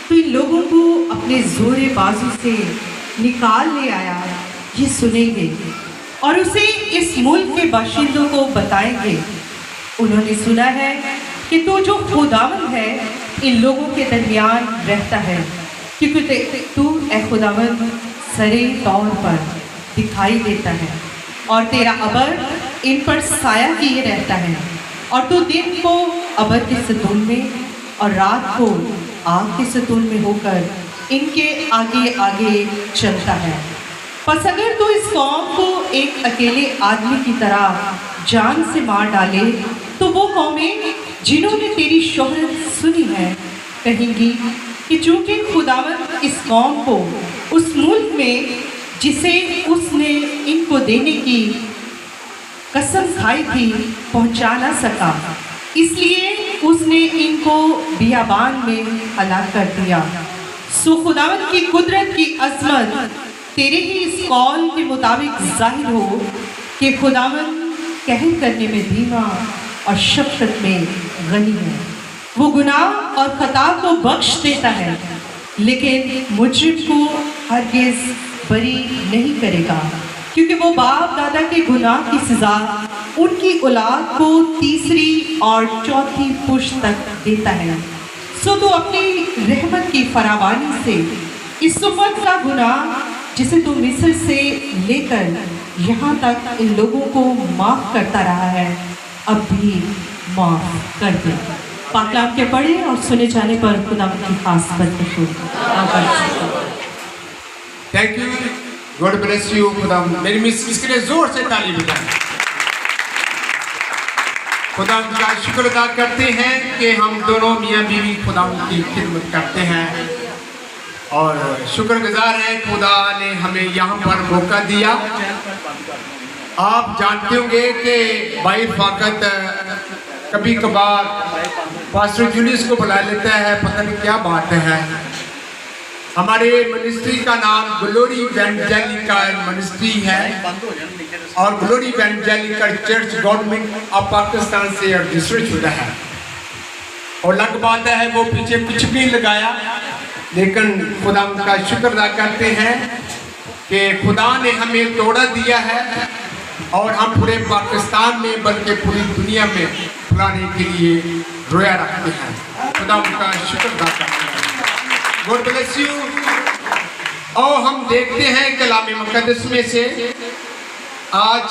Speaker 7: तो इन लोगों को अपने जोरे बाजू से निकाल ले आया ये सुनेंगे और उसे इस मुल्क के बाशिंदों को बताएंगे। उन्होंने सुना है कि तो जो खुदावन है इन लोगों के दरमियान रहता है, क्योंकि तू ए खुदावन सरे तौर पर दिखाई देता है और तेरा अबर इन पर साया किए रहता है। और तू दिन को अबर के सतून में और रात को आग के सतून में होकर इनके आगे आगे चलता है। बस अगर तू इस कौम को एक अकेले आदमी की तरह जान से मार डाले तो वो कौमें जिन्होंने तेरी शोहरत सुनी है कहेंगी कि चूंकि खुदावन इस कौम को उस मुल्क में जिसे उसने इनको देने की कसम खाई थी पहुंचा ना सका, इसलिए उसने इनको बियाबान में हलाक कर दिया। सो खुदावंद की कुदरत की अजमत तेरे ही इस कौल के मुताबिक जाहिर हो कि खुदावंद कहर करने में धीमा और शफकत में गनी है। वो गुनाह और खता को बख्श देता है, लेकिन मुजरिम को हरगिज बरी नहीं करेगा, क्योंकि वो बाप दादा के गुनाह की सजा उनकी औलाद को तीसरी और चौथी पुश्त तक देता है। सो तो अपनी रहमत की फरावानी से इस उम्मत का गुनाह जिसे तू मिस्र से लेकर यहाँ तक इन लोगों को माफ करता रहा है, अब भी माफ कर दे। पाकलाम के पढ़े और सुने जाने पर खुदा की खास बरकत हो।
Speaker 5: Thank you, God bless you. खुदा मेरी मिस इसके लिए जोर से ताली बजाएं। खुदा का शुक्र अदा करते हैं कि हम दोनों मियाँ बीवी खुदा की खिदमत करते हैं और शुक्रगुजार हैं खुदा ने हमें यहाँ पर मौका दिया। आप जानते होंगे कि भाई फाकत कभी कभार पास्टर जूलियस को बुला लेता है, पता नहीं क्या बात है। हमारे मिनिस्ट्री का नाम ग्लोरी इवेंजेलिकल मिनिस्ट्री है और glory evangelical church government of Pakistan से रजिस्टर शुदा है। और लग बात है वो पीछे कुछ भी लगाया, लेकिन खुदा का शुक्र अदा करते हैं कि खुदा ने हमें तोड़ा दिया है और हम पूरे पाकिस्तान में बल्कि पूरी दुनिया में फैलाने के लिए रोया रखते हैं। खुदा का शुक्र अदा करते हैं। God bless you. और हम देखते हैं कलाम मुक़द्दस में से आज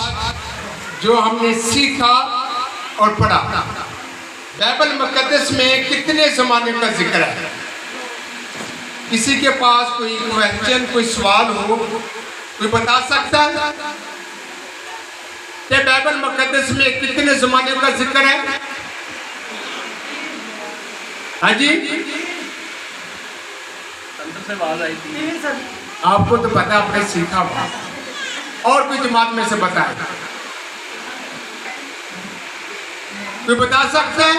Speaker 5: जो हमने सीखा और पढ़ा, बाइबल मुक़द्दस में कितने ज़माने का जिक्र है। किसी के पास कोई क्वेश्चन, कोई सवाल हो, कोई बता सकता है कि बाइबल मुक़द्दस में कितने ज़माने का जिक्र है? हाँ जी, आपको तो पता, आपने सीखा हुआ। और कोई जमात में से बताए, कोई बता सकता है?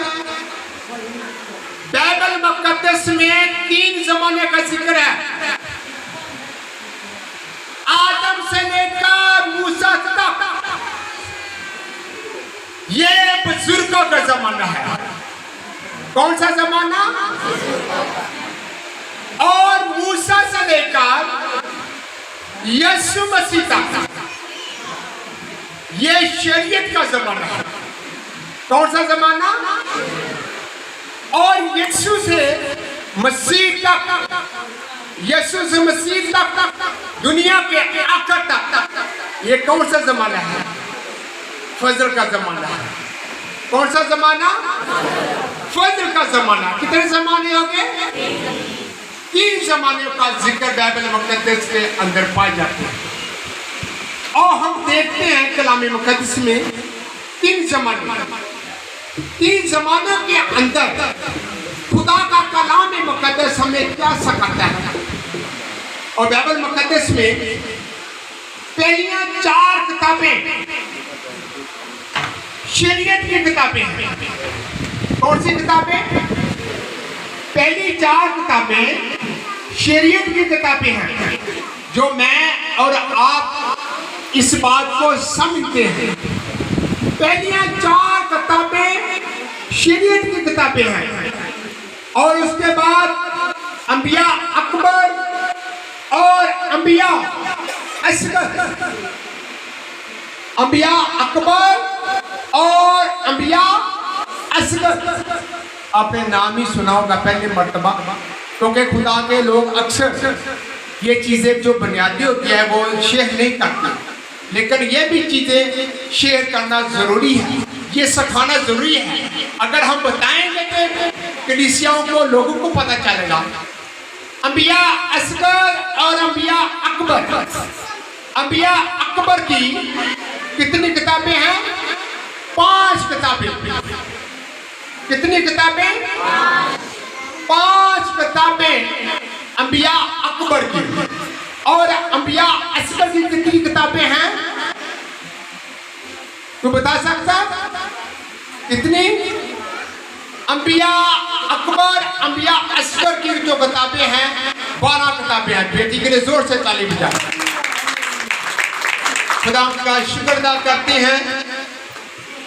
Speaker 5: बाइबल मुक़द्दस में 3 जमाने का जिक्र है, आदम से लेकर मूसा तक। ये बुजुर्गों का जमाना है। कौन सा जमाना? और मूसा से लेकर यीशु मसीह तक ये शरीयत का जमाना है। कौन सा जमाना? और यीशु से मसीह तक, यीशु से मसीह तक, दुनिया के आखिर तक ये कौन सा जमाना है? फजल का जमाना है। कौन सा जमाना? फजल का जमाना। कितने जमाने हो गए? 3 जमाने का जिक्र बाइबल मुक़द्दस के अंदर पाए जाते हैं। और हम देखते हैं कलाम मुक़द्दस में 3 जमानों के अंदर खुदा का कलाम मुक़द्दस हमें क्या सिखाता है। और बाइबल मुक़द्दस में पहलियां 4 किताबें शरीयत की किताबें हैं। कौन सी किताबें? पहली 4 किताबें शरीयत की किताबें हैं, जो मैं और आप इस बात को समझते हैं। पहलियां 4 किताबें शरीयत की किताबें हैं और उसके बाद अंबिया अकबर और अंबिया असगर, अंबिया अकबर और अंबिया असगर। आपने नाम ही सुना होगा पहले मर्तबा, क्योंकि खुदा के लोग अक्सर ये चीज़ें जो बुनियादी होती है वो शेयर नहीं करते, लेकिन ये भी चीज़ें शेयर करना ज़रूरी है, ये सिखाना ज़रूरी है। अगर हम बताएंगे तो कलीसियाओं को, लोगों को पता चलेगा। अंबिया असगर और अंबिया अकबर। अंबिया अकबर की कितनी किताबें हैं? 5 किताबें। कितनी किताबें? 5 किताबें अंबिया अकबर की। और अंबिया असगर की कितनी किताबें हैं? तू बता सकता? कितनी? अंबिया अकबर, अंबिया असगर की जो किताबें हैं
Speaker 3: 12 किताबें हैं। बेटी के लिए जोर से ताली बजाएं। खुदा का शुक्र अदा करते हैं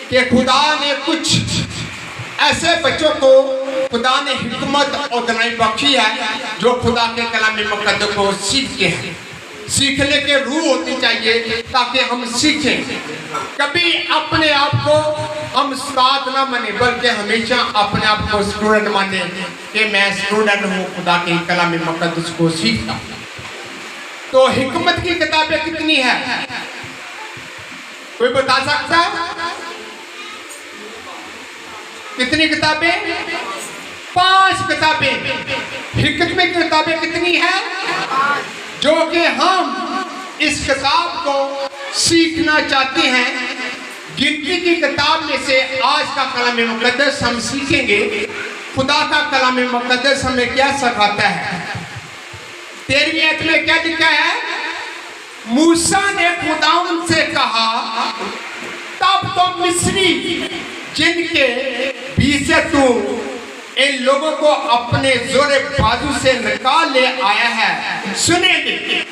Speaker 3: कि खुदा ने कुछ ऐसे बच्चों को खुदा ने हिकमत और दानाई बख्शी है जो खुदा के कलाम मुकद्दस को सीखते हैं। सीखने के रूह होती चाहिए ताकि हम सीखें। कभी अपने आप को हम उस्ताद ना माने बल्कि हमेशा अपने आप को स्टूडेंट माने कि मैं स्टूडेंट हूँ खुदा के कलाम मुकद्दस को सीखता। तो हिकमत की किताबें कितनी है कोई बता सकता है? कितनी किताबें? 5 किताबें। हिकमत की किताबें कितनी है जो कि हम इस किताब को सीखना चाहते हैं? गिनती की किताब में से आज का कलाम मुकद्दस हम सीखेंगे। खुदा का कलाम मुकद्दस हमें क्या सिखाता है? 13वीं आयत में क्या लिखा है? मूसा ने खुदावंद से कहा, तब तो मिस्री जिनके बीच से तू इन लोगों को अपने जोरे बाजू से निकाल ले आया है सुनेंगे।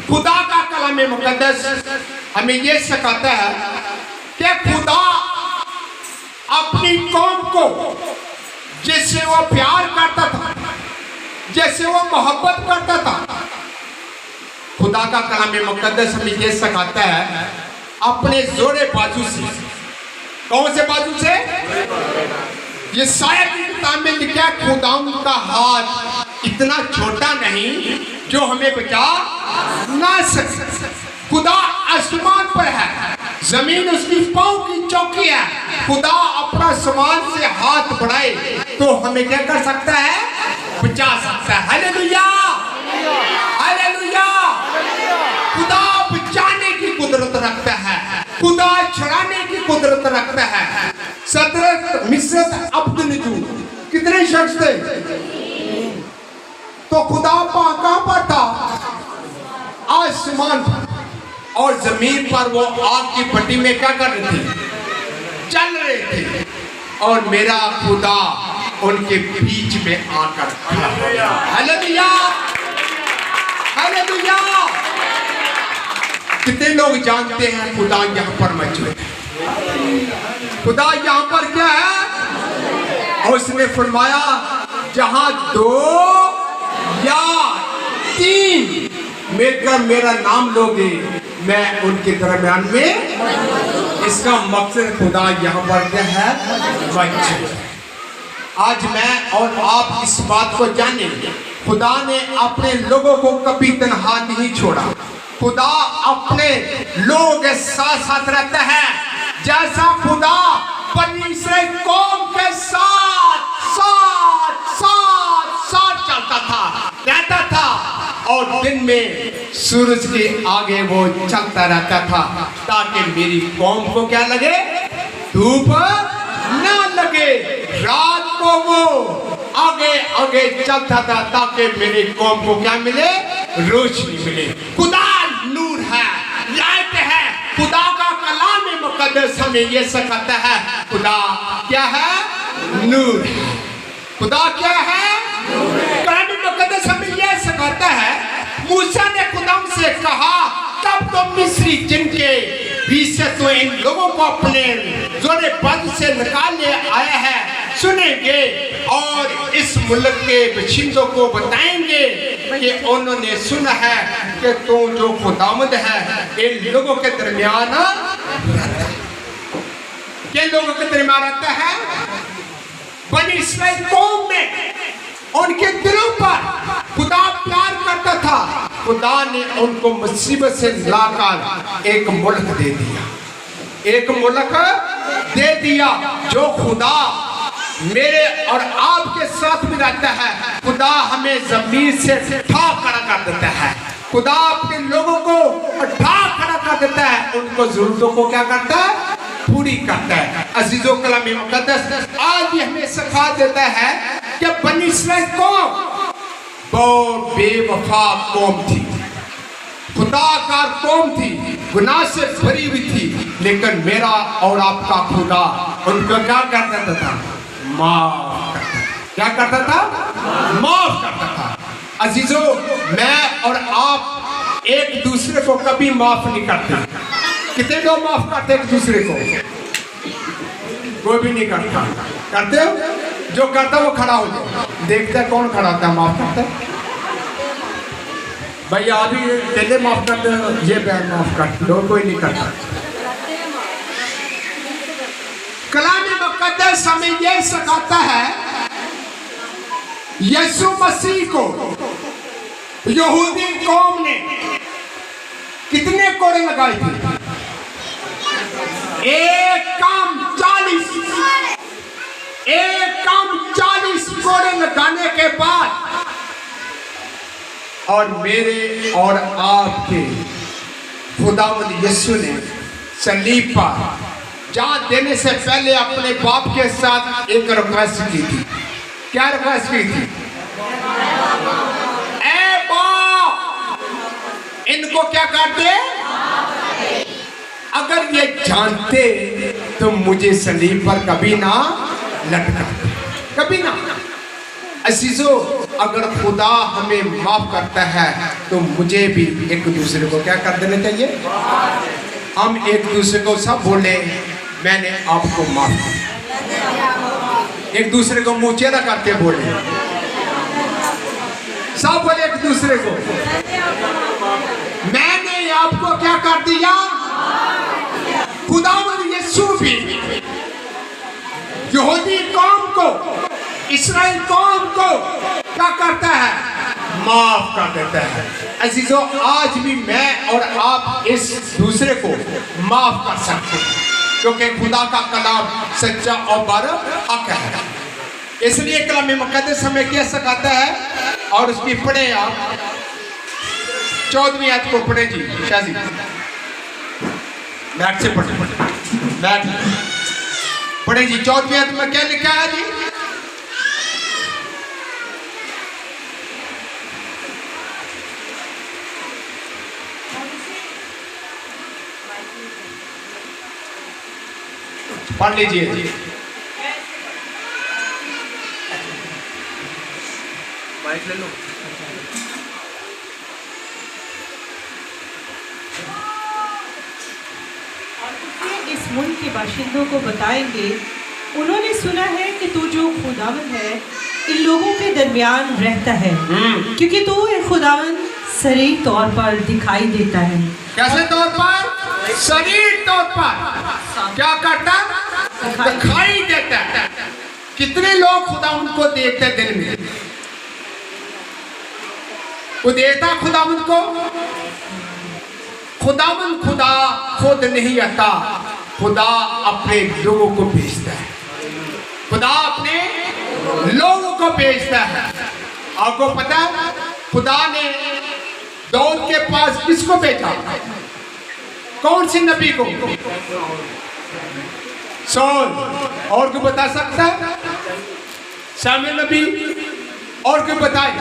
Speaker 3: खुदा का कलाम मुकद्दस हमें यह सिखाता है कि खुदा अपनी कौम को जिससे वो प्यार करता था, जैसे वो मोहब्बत करता था, खुदा का कलाम मुकद्दस हमें यह सिखाता है अपने जोरे बाजू से। कौन से बाजू से? ये साया की किताब में लिखा है खुदावंद का हाथ इतना छोटा नहीं जो हमें बचा ना सके। खुदा आसमान पर है, जमीन उसकी पांव की चौकी है। खुदा अपना समान से हाथ बढ़ाए तो हमें क्या कर सकता है? बचा सकता है। Hallelujah, hallelujah. खुदा बचाने की कुदरत रखता है, खुदा छुड़ाने की कुदरत रखता है। सदरत, मिस्रत, अब्दुलजू कितने शख्स थे? तो खुदा कहां पर था? आसमान पर। और जमीन पर वो आग की भट्टी में क्या कर रहे थे? चल रहे थे। और मेरा खुदा उनके बीच में आकर खड़ा हो गया। Hallelujah, hallelujah. कितने लोग जानते हैं खुदा यहाँ पर मौजूद है? खुदा यहाँ पर क्या है? और उसने फरमाया जहां 2 या 3 मिलकर मेरा नाम लोगे मैं उनके दरमियान में। इसका मकसद खुदा यहाँ पर क्या है? मौजूद। आज मैं और आप इस बात को जाने, खुदा ने अपने लोगों को कभी तन्हा नहीं छोड़ा। खुदा अपने लोगों के साथ साथ रहता है। जैसा खुदा बनी इस्राएल कौम के साथ चलता था, रहता था, और दिन में सूरज के आगे वो चलता रहता था ताकि मेरी कौम को क्या लगे? धूप ना लगे। रात को वो आगे आगे चलता था ताकि मेरी कौम को क्या मिले? रोशनी मिले। खुदा नूर है, लाइट है। खुदा का कलाम मुकद्दस हमें ये सिखाता है खुदा क्या है? नूर। खुदा क्या है? कलाम मुकद्दस हमें ये सिखाता है मूसा ने खुदा से कहा, तब तो मिस्री जिनके बीच से तो इन लोगों को अपने जोरे पद से निकाल ले आया है सुनेंगे और इस मुल्क के बशिंदों को बताएंगे कि उन्होंने सुना है कि तू जो खुदावंद है इन लोगों के दरमियान के लोगों के दरमियान रहता है। बनी इस्राएल कौम में उनके दिलों पर खुदा प्यार करता था। खुदा ने उनको मुसीबत से लाकर एक मुल्क दे दिया, एक मुल्क दे दिया जो खुदा मेरे और आपके साथ भी रहता है। खुदा हमें जमीन से उठा खड़ा कर देता है। खुदा अपने लोगों को उठा खड़ा कर देता है, उनको जरूरतों को क्या करता है? पूरी करता है। अजीजों कलाम मुकद्दस आज भी हमें सिखा देता है कि बनी इस्राएल कौम बहुत बेवफा कौम थी, खुदाकार कौम थी, गुनाह से भरी हुई थी, लेकिन मेरा और आपका खुदा उनको क्या कर देता था? माफ करता। क्या करता था? माफ करता था।
Speaker 5: अजीजों, मैं और आप एक दूसरे को कभी माफ नहीं करते। कितने लोग माफ करते एक दूसरे को? कोई भी नहीं करता। करते हो? जो करता वो खड़ा हो जाए, देखते कौन खड़ा होता है माफ करता है। भैया अभी चले माफ करते हो, ये बैर माफ करते हो, कोई नहीं करता। कलाम मुक़द्दस हमें ये सिखाता है, यीशु मसीह को यहूदी कौम ने कितने कोड़े लगाए थे? एक काम 40 कोड़े लगाने के बाद और मेरे और आपके खुदावंद यीशु ने सलीब पर जान देने से पहले अपने बाप के साथ एक रिक्वेस्ट की थी। क्या रिक्वेस्ट की थी? ए बाप, इनको क्या करते? अगर ये जानते तो मुझे सलीब पर कभी ना लटकाते, कभी ना। अजीजों, अगर खुदा हमें माफ करता है तो मुझे भी एक दूसरे को क्या कर देना चाहिए? हम एक दूसरे को सब बोले मैंने आपको माफ किया। एक दूसरे को मुँह चेहरा करके बोले, सब बोले एक दूसरे को मैंने आपको क्या कर दिया? खुदावंद यीशु भी यहूदी कौम को, इस्राएल कौम को क्या करता है? माफ कर देता है। अजीजों, आज भी मैं और आप इस दूसरे को माफ कर सकते हैं, क्योंकि खुदा का कलाम सच्चा और बारह हक है। इसलिए कलाम मुक़द्दस हमें क्या सिखाता है? और उसकी पढ़े आप 14वीं आयत को पढ़े जी। शाजी बैठ से पढ़े, बैठ पढ़े जी। 14वीं आयत में क्या लिखा है जी? पढ़ लीजिए जी। माइक ले लो।
Speaker 7: इस मुल्क के बाशिंदों को बताएंगे, उन्होंने सुना है कि तू जो खुदावंद है इन लोगों के दरमियान रहता है, क्योंकि तू एक खुदावंद शरीर तौर पर दिखाई देता है।
Speaker 5: कैसे तौर पर? शरीर तौर पर क्या करता? दिखाई देता है। कितने लोग खुदावंद को देखते दिन में? वो देखता खुदावंद को? खुदावंद खुदा खुद नहीं आता, खुदा अपने लोगों को भेजता है। खुदा अपने लोगों को भेजता है। आपको पता है खुदा ने दाऊद के पास किसको भेजा? कौन सी नबी को? सौल। और क्यों बता सकता है? शामिल नबी। और क्यों बताए?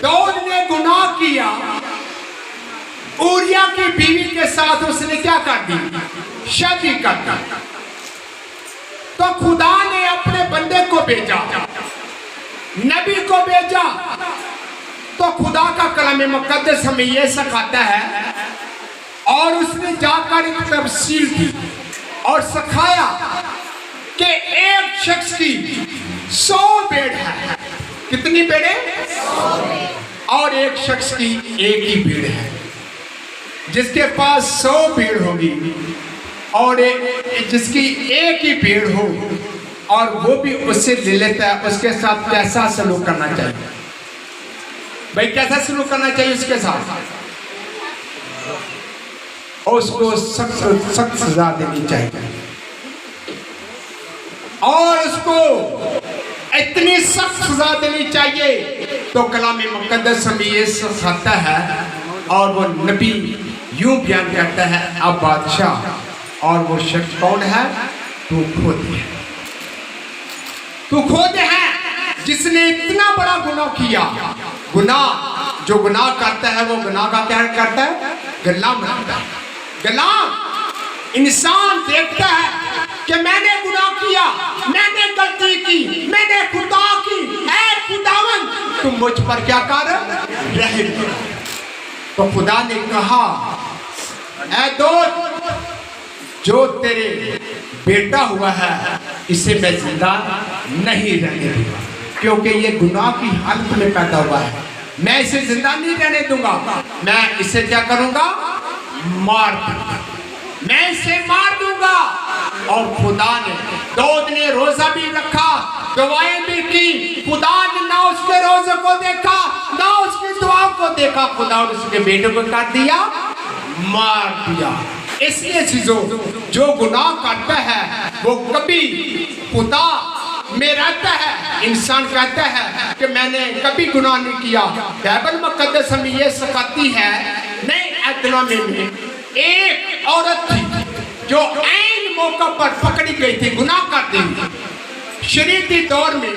Speaker 5: दाऊद ने गुनाह किया, ऊरिया की बीवी के साथ उसने क्या कर दी? शादी कर दी। तो खुदा ने अपने बंदे को भेजा, नबी को भेजा। तो खुदा का कलाम मुक़द्दस हमें यह सिखाता है, और उसने जाकर एक तफसील दी और सिखाया कि एक शख्स की 100 भेड़ है। कितनी भेड़े? 100। और एक शख्स की एक ही भेड़ है। जिसके पास 100 भेड़ होगी और जिसकी एक ही भेड़ हो और वो भी उससे ले लेता है, उसके साथ कैसा सलूक करना चाहिए? भाई कैसा सलूक करना चाहिए उसके साथ? और उसको सख्त सख्त सजा देनी चाहिए, और उसको इतनी सख्त सजा देनी चाहिए। तो कलाम मुक़द्दस हमें ये सिखाता है, और वो नबी यूं बयान करता है, अब बादशाह और वो शख्स कौन है? तू खुद है। तू खुद है जिसने इतना बड़ा गुनाह किया। गुनाह जो गुनाह करता है वो गुनाह का क्या करता है? गुलाम रहता है। गुलाम इंसान देखता है कि मैंने गुनाह किया, मैंने गलती की, मैंने खुदा की, ऐ खुदावन तुम मुझ पर क्या कर रहे हो। तो खुदा ने कहा, ऐ दोस्त, जो तेरे बेटा हुआ है इसे मैं जिंदा नहीं रहने दूंगा, क्योंकि ये गुनाह की हालत में पैदा हुआ है। मैं इसे जिंदा नहीं रहने दूंगा, मैं इसे क्या करूंगा, मार दूंगा, मैं इसे मार दूंगा। और खुदा ने दाऊद ने रोजा भी रखा, दुआएं भी की, खुदा ने ना उसके रोजे को देखा ना उसकी दुआओं को देखा, खुदा ने उसके बेटे को काट दिया, मार दिया। इसलिए चीजों जो गुनाह करता है वो कभी खुदा में रहता है। इंसान कहता है कि मैंने कभी गुनाह नहीं किया। बाइबल मुकद्दस हमें ये सिखाती है, नए ऐतनामे में एक औरत थी जो ऐन मौका पर पकड़ी गई थी गुनाह करती हुई। शरीयती दौर में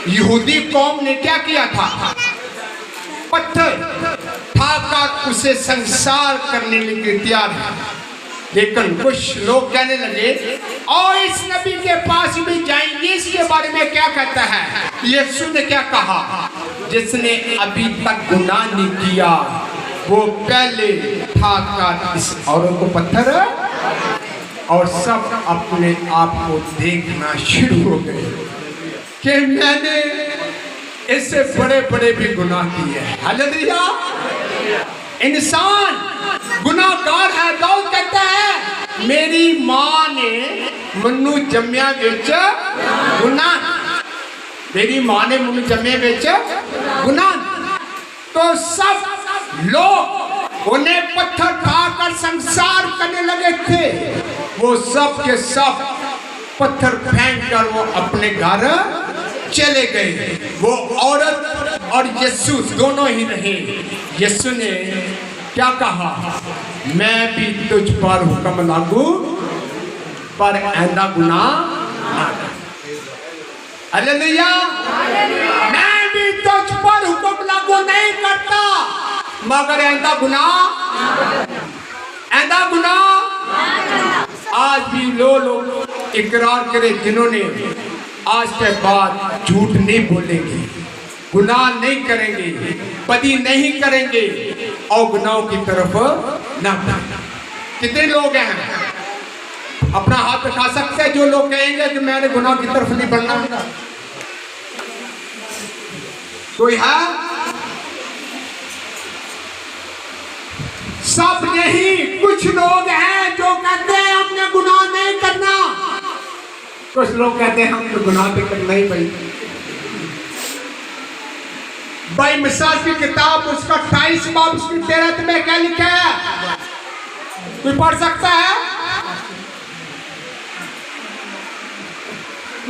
Speaker 5: यहूदी कौम ने क्या किया था, पत्थर उठाकर उसे संसार करने के तैयार है। लेकिन कुछ लोग कहने लगे, और इस नबी के पास भी जाएंगे, इसके बारे में क्या कहता है। यीशु ने क्या कहा, जिसने अभी तक गुनाह नहीं किया वो पहले उठाकर इस औरत को पत्थर, और सब अपने आप को देखना शुरू हो गए कि मैंने इससे बड़े बड़े भी गुनाह किए हैं। हालेलुया। इंसान गुनाहगार है। दाऊद कहता है, मेरी मां ने मन्नू जम्या बेच गुनाह, मेरी मां ने मन्नू जम्या बेच गुनाह। तो सब लोग उन्हें पत्थर खाकर संसार करने लगे थे। वो सब के सब पत्थर फेंक कर वो अपने घर चले गए। वो औरत और यीशु दोनों ही रहे। यीशु ने क्या कहा, मैं भी तुझ पर हुक्म लागू, पर ऐसा गुनाह ना कर। हालेलुया। मैं भी तुझ पर हुक्म लागू नहीं करता, मगर ऐसा गुनाह, ऐसा गुनाह। आज भी लोग इकरार करें जिन्होंने आज के बाद झूठ नहीं बोलेंगे, गुनाह नहीं करेंगे, बदी नहीं करेंगे और गुनाहों की तरफ ना बढ़ेंगे। कितने लोग हैं, अपना हाथ उठा सकते हैं जो लोग कहेंगे कि मैंने गुनाह की तरफ नहीं बढ़ना। कोई है? सब नहीं, कुछ लोग हैं जो कहते हैं हमने गुनाह नहीं करना। कुछ लोग कहते हैं हम तो गुनाह भी करना ही पड़ेगा। भाई मिसाल की किताब उसका 28 बाब उसकी 13 में क्या लिखा है, कोई पढ़ सकता है?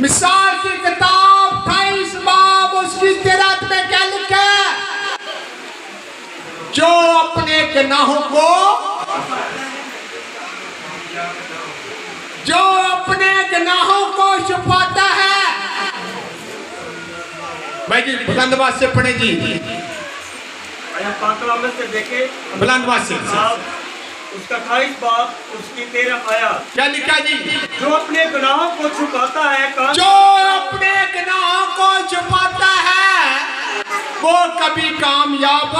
Speaker 5: मिसाल की किताब 28 बाब उसकी 13 में क्या लिखा है, जो अपने गुनाहों को, जो अपने गुनाहों को छुपाता है। भाई जी बुलंद आवाज से पढ़े जी,
Speaker 1: से देखे
Speaker 5: बुलंद आवाज से।
Speaker 1: उसका 28 बाब उसकी 13 आया
Speaker 5: क्या लिखा जी,
Speaker 1: जो अपने गुनाहों को छुपाता है,
Speaker 5: जो अपने गुनाहों को छुपाता है वो कभी कामयाब।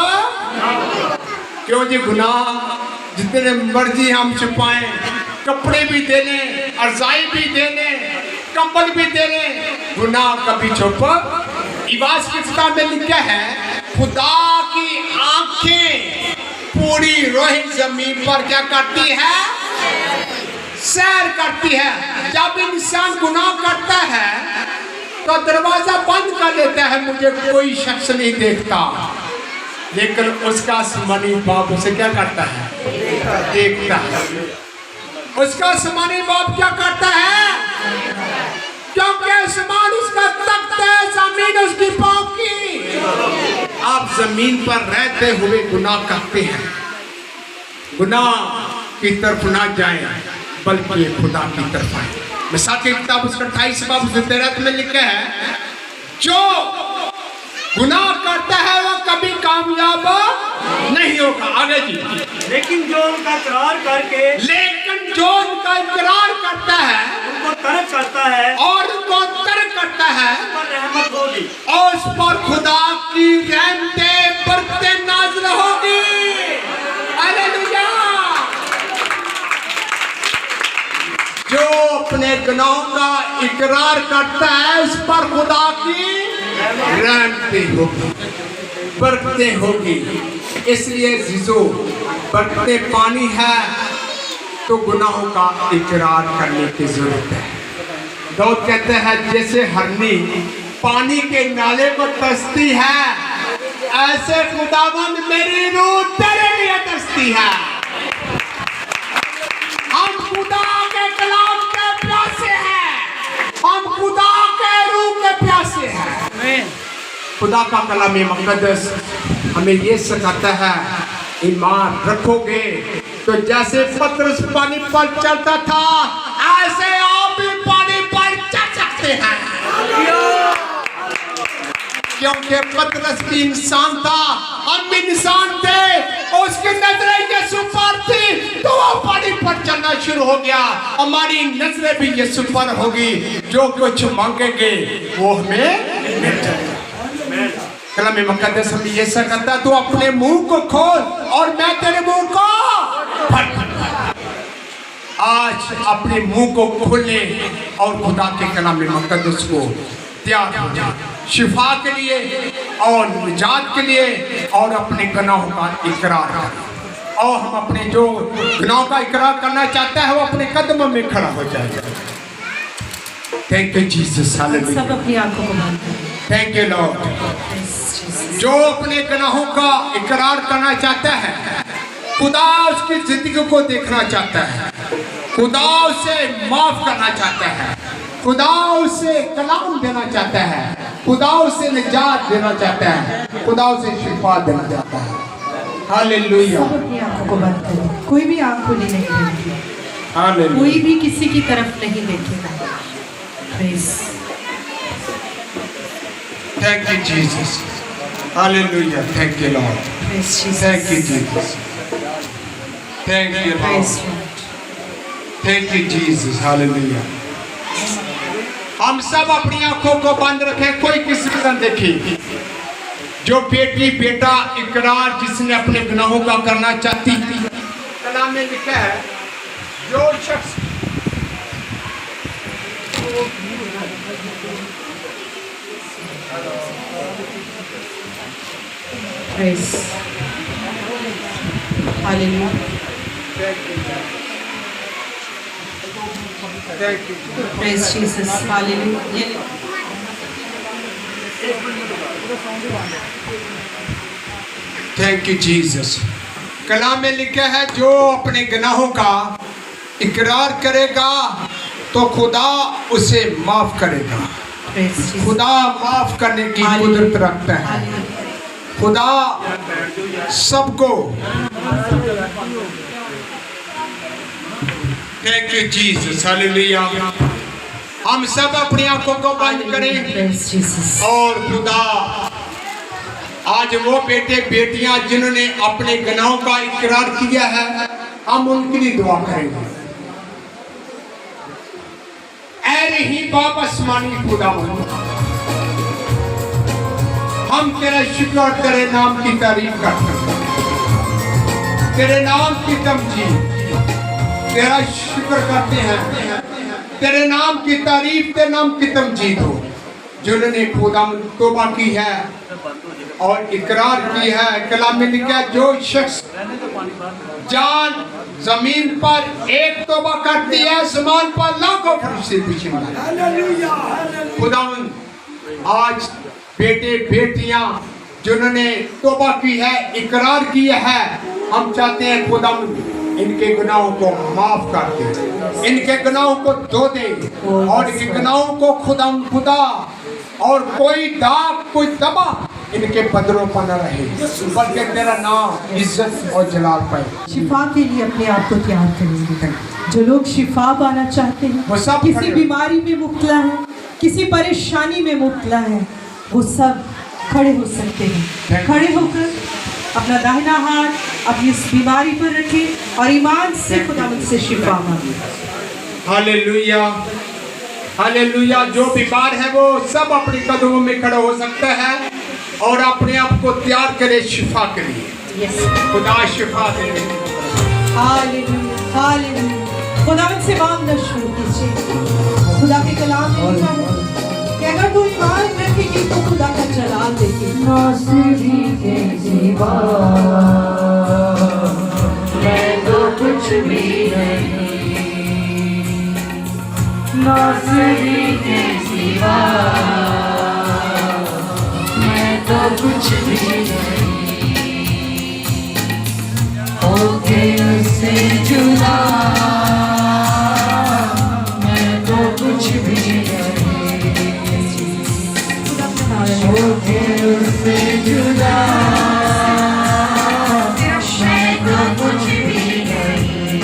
Speaker 5: क्यों जी, गुनाह जितने मर्जी हम छुपाएं, कपड़े भी दे लें, अर्जाई भी दे लें, कंबल भी दे लें, गुनाह कभी छुप। इबास की किताब में लिखा है, खुदा की आंखें पूरी रोहित जमीन पर क्या करती है, सैर करती है। जब इंसान गुनाह करता है तो दरवाजा बंद कर लेता है, मुझे कोई शख्स नहीं देखता, लेकिन उसका आसमानी बाप उसे क्या करता है, देखता है। उसका आसमानी बाप क्या करता है, क्योंकि आसमान उसका तख्त है, जमीन उसकी पाँव की। आप जमीन पर रहते हुए गुनाह करते हैं, गुनाह की तरफ ना जाएं बल्कि खुदा की तरफ आए। मिसाल की किताब उसका 28 बाब 13 में लिखा है, जो गुनाह करता है वो कभी कामयाब नहीं होगा। आगे जी,
Speaker 1: लेकिन जो उनका इकरार करके,
Speaker 5: लेकिन जो उनका इकरार करता है,
Speaker 1: उनको तर्क करता है
Speaker 5: और उनको तर्क करता है,
Speaker 1: उस पर रहमत होगी
Speaker 5: और उस पर खुदा की गुनाहों का इकरार करता है उस पर खुदा की रहमतें होगी, बरकतें होगी। इसलिए जीजो बरकतें पानी है तो गुनाहों का इकरार करने की जरूरत है। दाऊद कहते हैं जैसे हरनी पानी के नाले को तरसती है, ऐसे खुदावंद मेरी रूह तेरे लिए तरसती है। हम खुदा के कलाम के प्यासे हैं, हम खुदा के रूह के प्यासे हैं। खुदा का कलाम मुक़द्दस हमें ये सिखाता है, ईमान रखोगे तो जैसे पतरस पानी पर चलता था ऐसे आप भी पानी पर चल सकते हैं। क्योंकि पतरस भी इंसान था, हम भी इंसान थे, उसकी नजरें यीशु पर थी तो वो पानी पर चलना शुरू हो गया। हमारी नजरें भी यीशु पर होगी, जो कुछ मांगेंगे वो हमें मिल जाएगा। कलाम मुक़द्दस हमें ये कहता तू अपने मुंह को खोल और मैं तेरे मुंह को भर दूंगा। आज अपने मुंह को खोले और खुदा के कलाम मुक़द्दस को तैयार हो जाए शिफा के लिए और निजात के लिए, और अपने गुनाहों का इकरार करें। और हम अपने जो गुनाहों का इकरार करना चाहता है वो अपने कदमों में खड़ा हो जाएगा। Thank you Jesus, hallelujah.
Speaker 7: सब अपनी आंखों को बंद करें।
Speaker 5: Thank you Lord. जो अपने गुनाहों का इकरार करना चाहता है, खुदा उसकी जिंदगी को देखना चाहता है, खुदा उसे माफ करना चाहता है, खुदा उसे कलाम देना चाहता है, खुदा उसे निजात देना चाहता है, खुदा उसे शिफा देना चाहता है। हालेलुया।
Speaker 7: सब अपनी आंखों को बंद करें। कोई भी आंख खुली नहीं रहेगी,
Speaker 5: हालेलुया।
Speaker 7: कोई भी किसी की तरफ नहीं देखेगा। Praise.
Speaker 5: Thank you, Jesus. Hallelujah. Thank you, Lord.
Speaker 7: Praise Jesus.
Speaker 5: Thank you, Jesus. Thank you,
Speaker 7: Praise
Speaker 5: Lord.
Speaker 7: Lord.
Speaker 5: Thank you, Jesus. Hallelujah. हम सब अपनी आंखों को बंद रखें, कोई किसी को न देखे। जो बेटी बेटा इकरार जिसने अपने गुनाहों का करना चाहती थी, कलाम में लिखा है जो शख्स
Speaker 7: Praise. Hallelujah.
Speaker 5: Thank you.
Speaker 7: Praise Jesus. Hallelujah.
Speaker 5: Thank you Jesus. कलाम में लिखा है जो अपने गुनाहों का इकरार करेगा तो खुदा उसे माफ करेगा।
Speaker 7: Praise Jesus.
Speaker 5: खुदा माफ करने की कुदरत रखता है।
Speaker 7: Hallelujah.
Speaker 5: खुदा सबको, थैंक यू जीसस, हालेलुया। हम सब अपनी आंखों को बंद करें
Speaker 7: Praise Jesus.
Speaker 5: और खुदा आज वो बेटे बेटियां जिन्होंने अपने गुनाहों का इकरार किया है, हम उनके लिए दुआ करेंगे। ऐ रही बाप आसमानी खुदा, हम तेरा शुक्र और तेरे नाम की तारीफ करते हैं, तेरे नाम की तमजीद, तेरा शुक्र करते हैं, तेरे नाम की तारीफ, तेरे नाम की तमजीद हो। जिन्होंने खुदा तौबा की है और इकरार की है, कलाम में लिखा है जो शख्स जान जमीन पर एक तौबा करती है, आसमान पर लाखों फरिश्ते पीछे मारते। खुदा आज बेटे बेटियां जिन्होंने तौबा की है, इकरार किया है, हम चाहते हैं खुदा इनके गुनाहों को माफ कर दे, इनके गुनाहों को धो दे और इनके गुनाहों को खुदा और कोई दाग कोई दबा इनके बदरों पर न रहे, बल्कि तेरा नाम इज्जत और जलाल पाए।
Speaker 7: शिफा के लिए अपने आप को तैयार करेंगे। जो लोग शिफा पाना चाहते हैं,
Speaker 5: वो सब
Speaker 7: किसी
Speaker 5: खड़े हो।
Speaker 7: बीमारी में मुब्तला है, किसी परेशानी में मुब्तला है, वो सब खड़े हो सकते हैं। खड़े होकर अपना दाहिना हाथ अपनी इस बीमारी पर रखें और ईमान से खुदा से शिफा मांगे।
Speaker 5: Hallelujah, hallelujah. जो बीमार है वो सब अपने कदमों में खड़ा हो सकता है और अपने आप को तैयार करे शिफा के लिए। खुदा शिफा दे।
Speaker 7: Hallelujah, hallelujah. खुदा से मांगना शुरू कीजिए। के कलाम में लिखा है कि अगर तू ईमान रखेगी तो खुदा का जलाल देखेगी।
Speaker 2: नासिरी के सिवा मैं तो कुछ भी नहीं, नासिरी के सिवा मैं तो कुछ भी नहीं, होके उससे जुदा मैं तो कुछ भी नहीं, होके उससे जुदा मैं तो कुछ भी नहीं।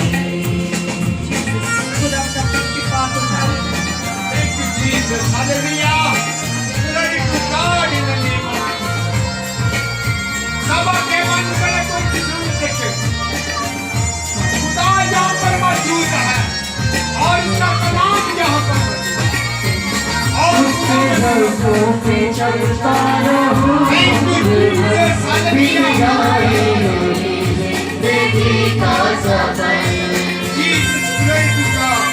Speaker 7: खुदा का शिफा को
Speaker 3: Thank you, Jesus. Hallelujah. Glory to God in the name of Jesus. सभा के मन में कोई किस्म देखे खुदा यहाँ पर मौजूद है और इसका कलाम यहाँ पर और
Speaker 2: उसके दरसों पे चलता रहूं,
Speaker 3: Thank you, Jesus. Hallelujah.
Speaker 2: जिंदगी का सफर
Speaker 3: Jesus, glory to God.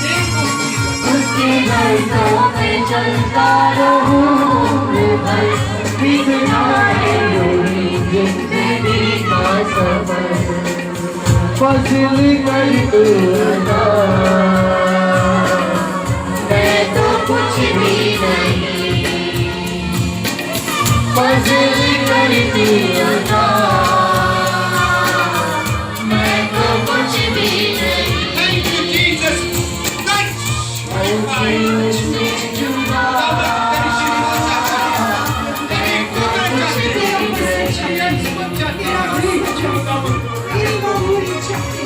Speaker 3: Thank you, Jesus.
Speaker 2: उसके दरसों पे चलता रहूं, बिगड़ा है योरी जिंदगी का सफर, फसिल गई खुदा मैं तो कुछ भी नहीं, फसिल गई खुदा मैं तो कुछ भी नहीं।
Speaker 3: Thank you, Jesus. Touch my mind.
Speaker 7: तेरी मधुरी शक्ति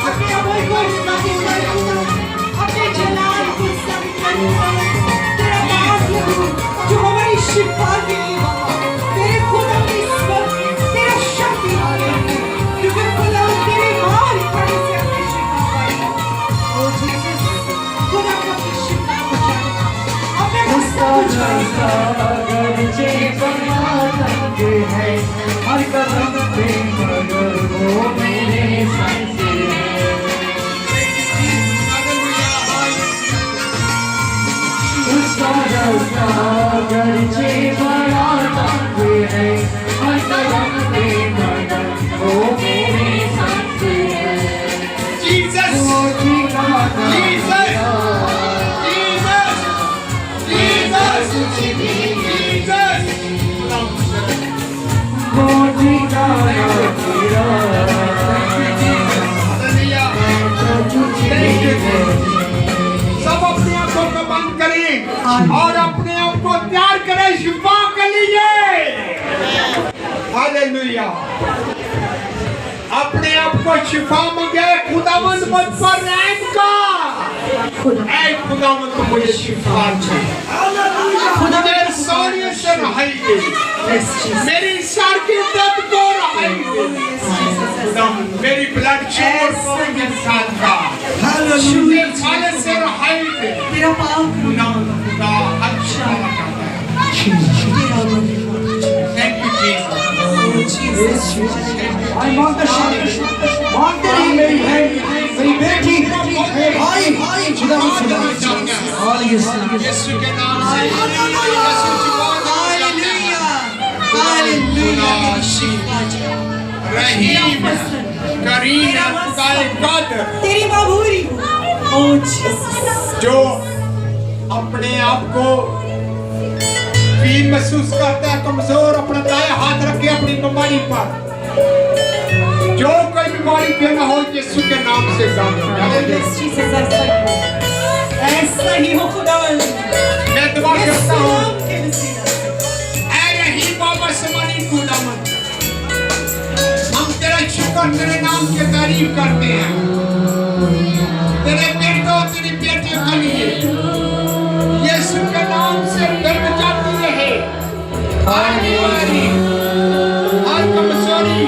Speaker 7: अपने अमर को स्थापित कर, अपने जलाल को स्थापित कर, तेरा नाम लूं जो हमारी शिफा के लिए बाबा, तेरे खुदा की स्वरूप, तेरा शक्ति आए, क्योंकि खुदा तेरे मार पड़े से अपनी शिफा पाई। ओ जीसस, खुदा का अपनी शिफा को जाने, अपने
Speaker 2: उसका जलसा गरजे बनाता है, हर कदम पे मगर वो मेरे संग है। उसका जलसा गरजे बनाता है, हर कदम पे मगर वो मेरे संग है।
Speaker 3: Jesus.
Speaker 2: वो ठिकाना
Speaker 3: Jesus. Jesus.
Speaker 2: कुछ भी
Speaker 3: Jesus.
Speaker 2: वो ठिकाना तेरा
Speaker 3: Hallelujah. Thank you, Jesus. सब अपने आंखों को बंद करें और अपने आप को तैयार करें शिफा के लिए। हालेलुया। अपने आप को शिफा मांगे खुदावंद मुझ पर रहम कर। ऐ खुदावंद मुझे शिफा चाहिए। मुझे सोने से रहाई दे, मेरी सर की दर्द को रहाई दे, खुदावंद मेरी ब्लड शुगर को इंसान का शुगर खाने से रहाई दे।
Speaker 7: तेरा पाप
Speaker 3: खुदावंद खुदा हर शिफा करता है। Thank you, Jesus.
Speaker 2: I मांगते रही मेरी बहन, मेरी बेटी, भाई, खुदा मुझसे
Speaker 3: यीशु के नाम से यीशु जीवन रहीम करीम खुदाए कदर
Speaker 7: तेरी मधुरी ओ जीसस,
Speaker 3: जो अपने आप को फील महसूस करता है कमजोर, अपना दाया हाथ रखे अपनी बीमारी पर, जो कोई बीमारी पे ना हो यीशु के नाम से
Speaker 7: यस जीसस, ऐसा ही हो खुदावंद,
Speaker 3: मैं दुआ करता हूँ
Speaker 7: नाम के वसीला से।
Speaker 3: ऐ रहीम बाबा समानी खुदावंद, हम तेरा शुक्र तेरे नाम की तारीफ करते हैं, तेरे बेटों तेरी बेटियों के लिए यीशु के नाम से दर्द जाती रहे, हर बीमारी हर कमजोरी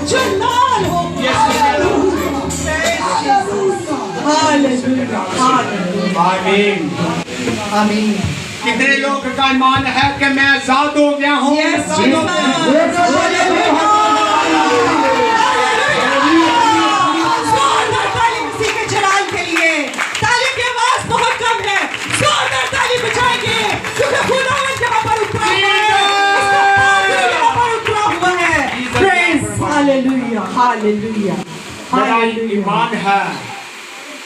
Speaker 7: जो लाल हो
Speaker 3: आमीन
Speaker 2: आमीन।
Speaker 3: कितने लोग का ईमान है कि मैं आजाद हो गया हूँ?
Speaker 7: हालेलुया हालेलुया
Speaker 3: मेरा
Speaker 7: हालेलुया।
Speaker 3: ईमान है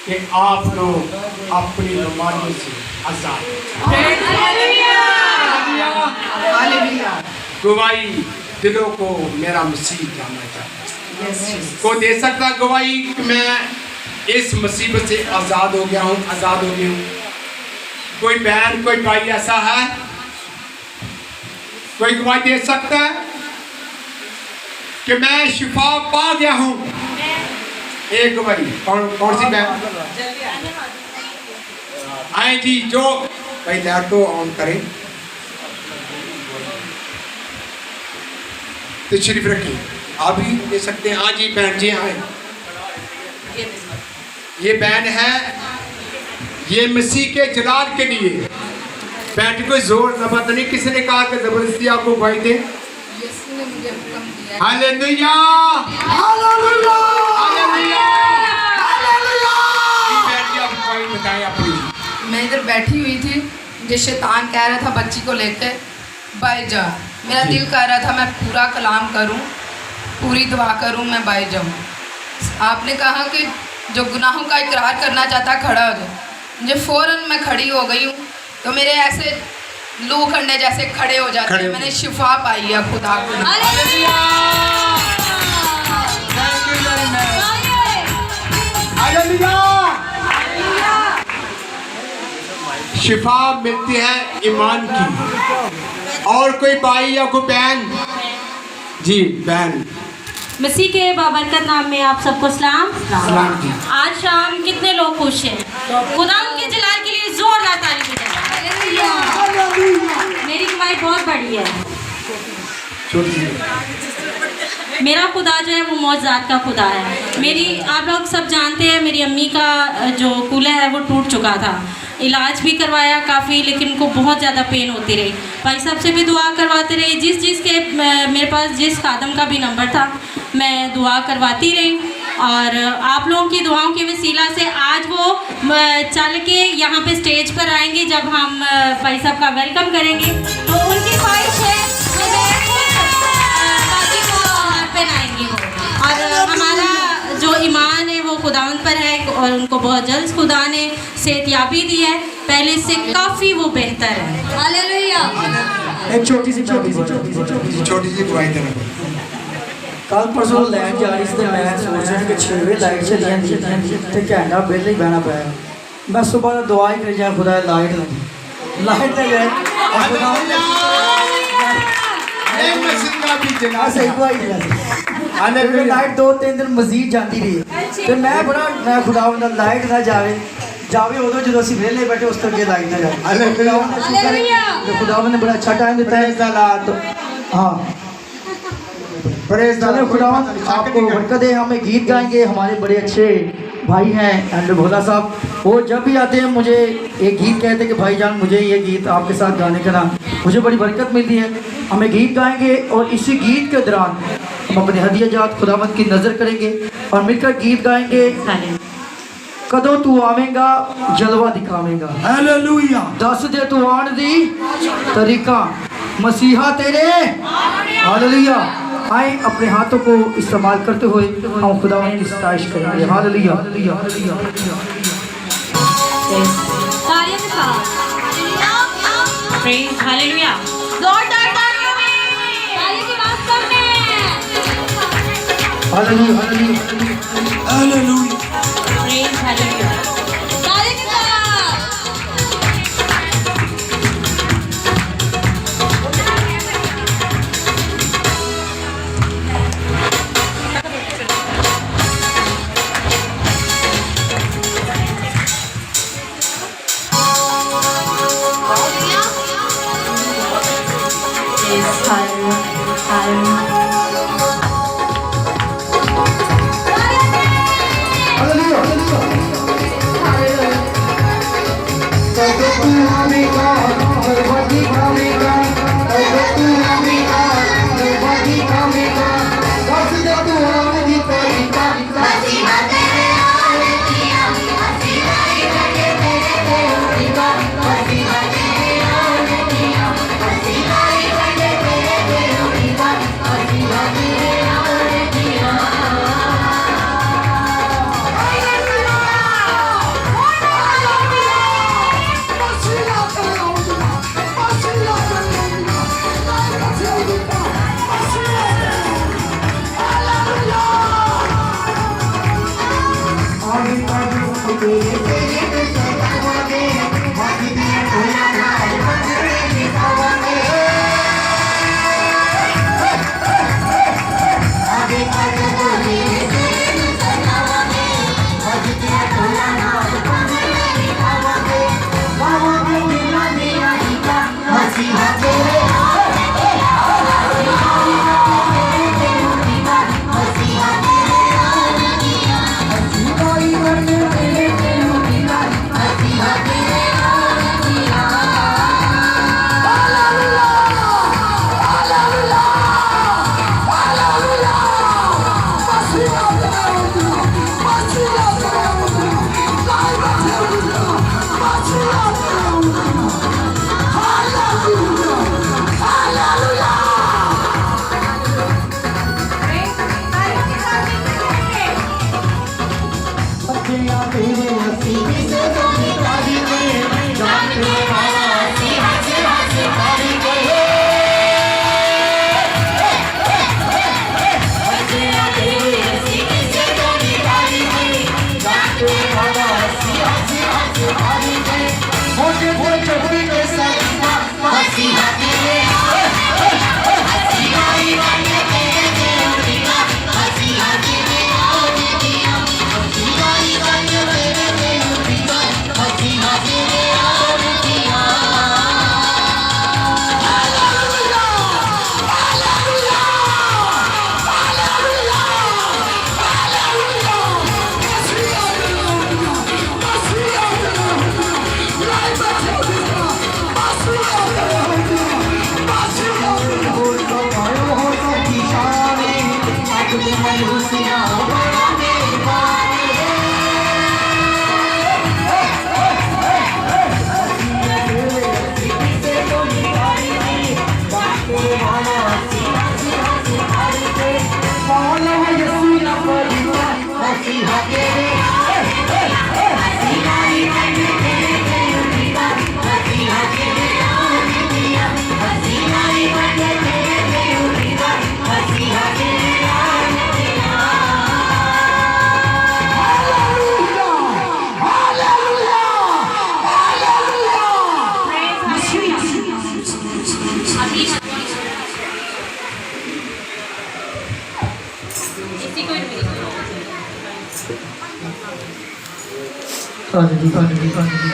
Speaker 3: कि आप लोग अपनी बीमारियों से आजाद गवाही दिलों को मेरा मसीह जानना चाहता है। को दे सकता गवाही कि मैं इस मुसीबत से आजाद हो गया हूँ, आजाद हो गया हूँ। कोई बहन कोई भाई ऐसा है, कोई गवाही दे सकता है कि मैं शिफा पा गया हूँ? एक गवाही कौन सी बहन? आए जी, जो भाई लाइट को ऑन करें, तशरीफ रखिए। आप भी दे सकते हैं। हाँ जी बहन जी आए। ये बहन है, ये मसीह के जलाल के लिए। बहन कोई जोर जबरदस्ती नहीं, किसी ने कहा कि जबरदस्ती आपको गवाही दे। Hallelujah hallelujah hallelujah hallelujah. बहन जी आप गवाही बताएं अपनी।
Speaker 9: मैं इधर बैठी हुई थी, जो शैतान कह रहा था बच्ची को लेकर बाहर जा। मेरा दिल कर रहा था मैं पूरा कलाम करूं, पूरी दुआ करूं, मैं बाहर जाऊं। आपने कहा कि जो गुनाहों का इकरार करना चाहता खड़ा हो जाए। मुझे फ़ौरन मैं खड़ी हो गई हूं, तो मेरे ऐसे लू खंडे जैसे खड़े हो जाते हैं। मैंने शिफा पाई है खुदा को।
Speaker 3: शिफा मिलती है ईमान की। और कोई भाई या कोई बहन? जी बहन।
Speaker 10: मसीह के बाबरकत नाम में आप सबको सलाम।
Speaker 3: सलाम जी।
Speaker 10: आज शाम कितने लोग खुश हैं? खुदा उनके जलाल के लिए जोरदार ताली बजाएं। मेरी कमाई बहुत बड़ी है। मेरा खुदा जो है वो मौजूद का खुदा है। मेरी आप लोग सब जानते हैं, मेरी अम्मी का जो कूल्हा है वो टूट चुका था। इलाज भी करवाया काफ़ी, लेकिन उनको बहुत ज़्यादा पेन होती रही। भाई साहब से भी दुआ करवाते रहे। जिस के मेरे पास जिस खादम का भी नंबर था, मैं दुआ करवाती रही। और आप लोगों की दुआओं के वसीला से आज वो चल के यहाँ पे स्टेज पर आएंगे जब हम भाई साहब का वेलकम करेंगे। तो उनकी ख्वाहिश है बाकी को हाथ पहनाएंगे वो। और हमारा जो ईमान है वो खुदावंद पर है और उनको बहुत जल्द खुदा ने सेहतयाबी दी है, पहले से काफ़ी वो बेहतर है। हालेलुया।
Speaker 2: एक छोटी सी
Speaker 3: बुराई देना।
Speaker 2: कल परसों लाइट जा रही थी, मैं सोच रहा कि 6 बजे लाइट चली जाती तो घंटा बिल ही बहना पाया। मैं सुबह दुआ ही कर जाए खुदा लाइट लगी, लाइट लग जाए। लाइट 2-3 दिन मजीद जाती रही, तो मैं बड़ा मैं खुदा लाइट ना जाए जावे उदो जो असं वेले बैठे उस तक लाइट ना जाए। खुदा ने बड़ा अच्छा टाइम देता है। तो हाँ खुदा आपको बरकत दे। हम एक गीत गाएंगे, हमारे बड़े अच्छे भाई हैं एंड्रू भोला साहब। वो जब भी आते हैं मुझे एक गीत कहते हैं कि भाईजान मुझे ये गीत आपके साथ गाने का ना मुझे बड़ी बरकत मिलती है। हम एक गीत गाएंगे और इसी गीत के दौरान हम अपने हदिया जात खुदावंद की नज़र करेंगे और मिलकर गीत गाएंगे। कदों तू आवेगा जलवा दिखावेगा, हालेलुया। दस दे तू आन दी तरीका मसीहा तेरे, हालेलुया। आए अपने हाथों को इस्तेमाल करते हुए हम खुदावंद की सताइश करेंगे। Hallelujah hallelujah hallelujah
Speaker 10: hallelujah.
Speaker 8: जोरदार तालियों में ताली की बात करते हैं।
Speaker 2: Hallelujah hallelujah hallelujah.
Speaker 8: ताली की बात।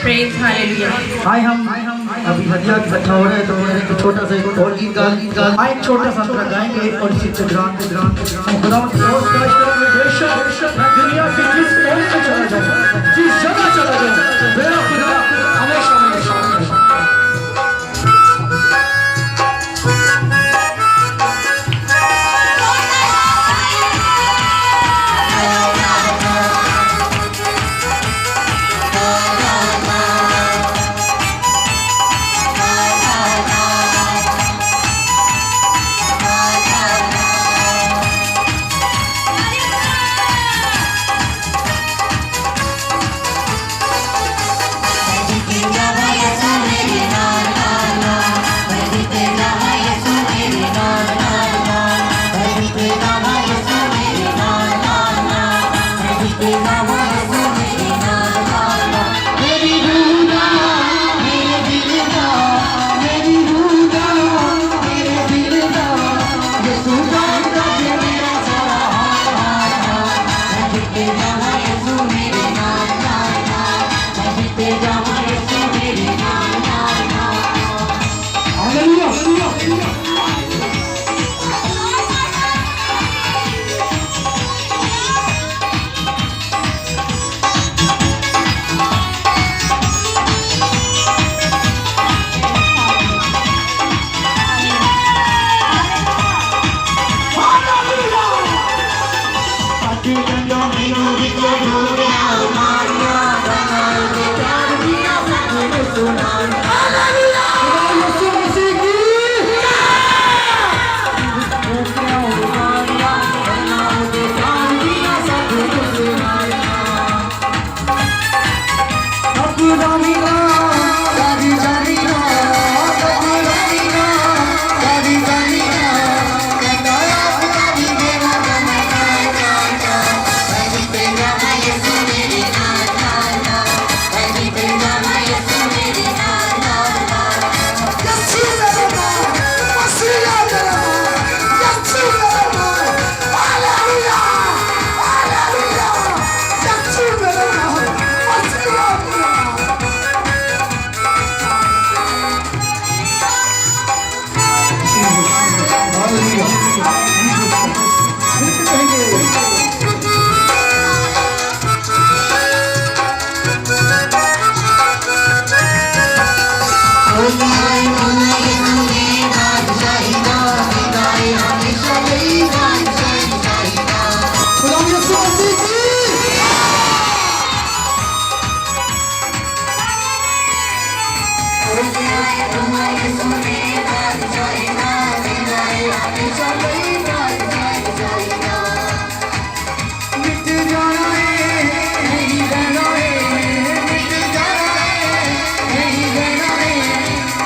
Speaker 10: Praise hallelujah.
Speaker 2: आए हम अभी हदिया इकट्ठा हो रहे हैं तो एक छोटा सा एक और गीत गा आए एक छोटा सा अंतरा गाएंगे और इसी के दौरान हम खुदा की रोज का करेंगे। बेशक मैं दुनिया की जिस कोने में चला जाऊं, जिस जगह चला जाऊं, मेरा खुदा हमेशा मेरे साथ है।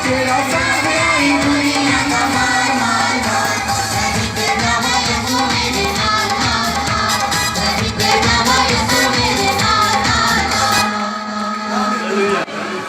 Speaker 8: तेरा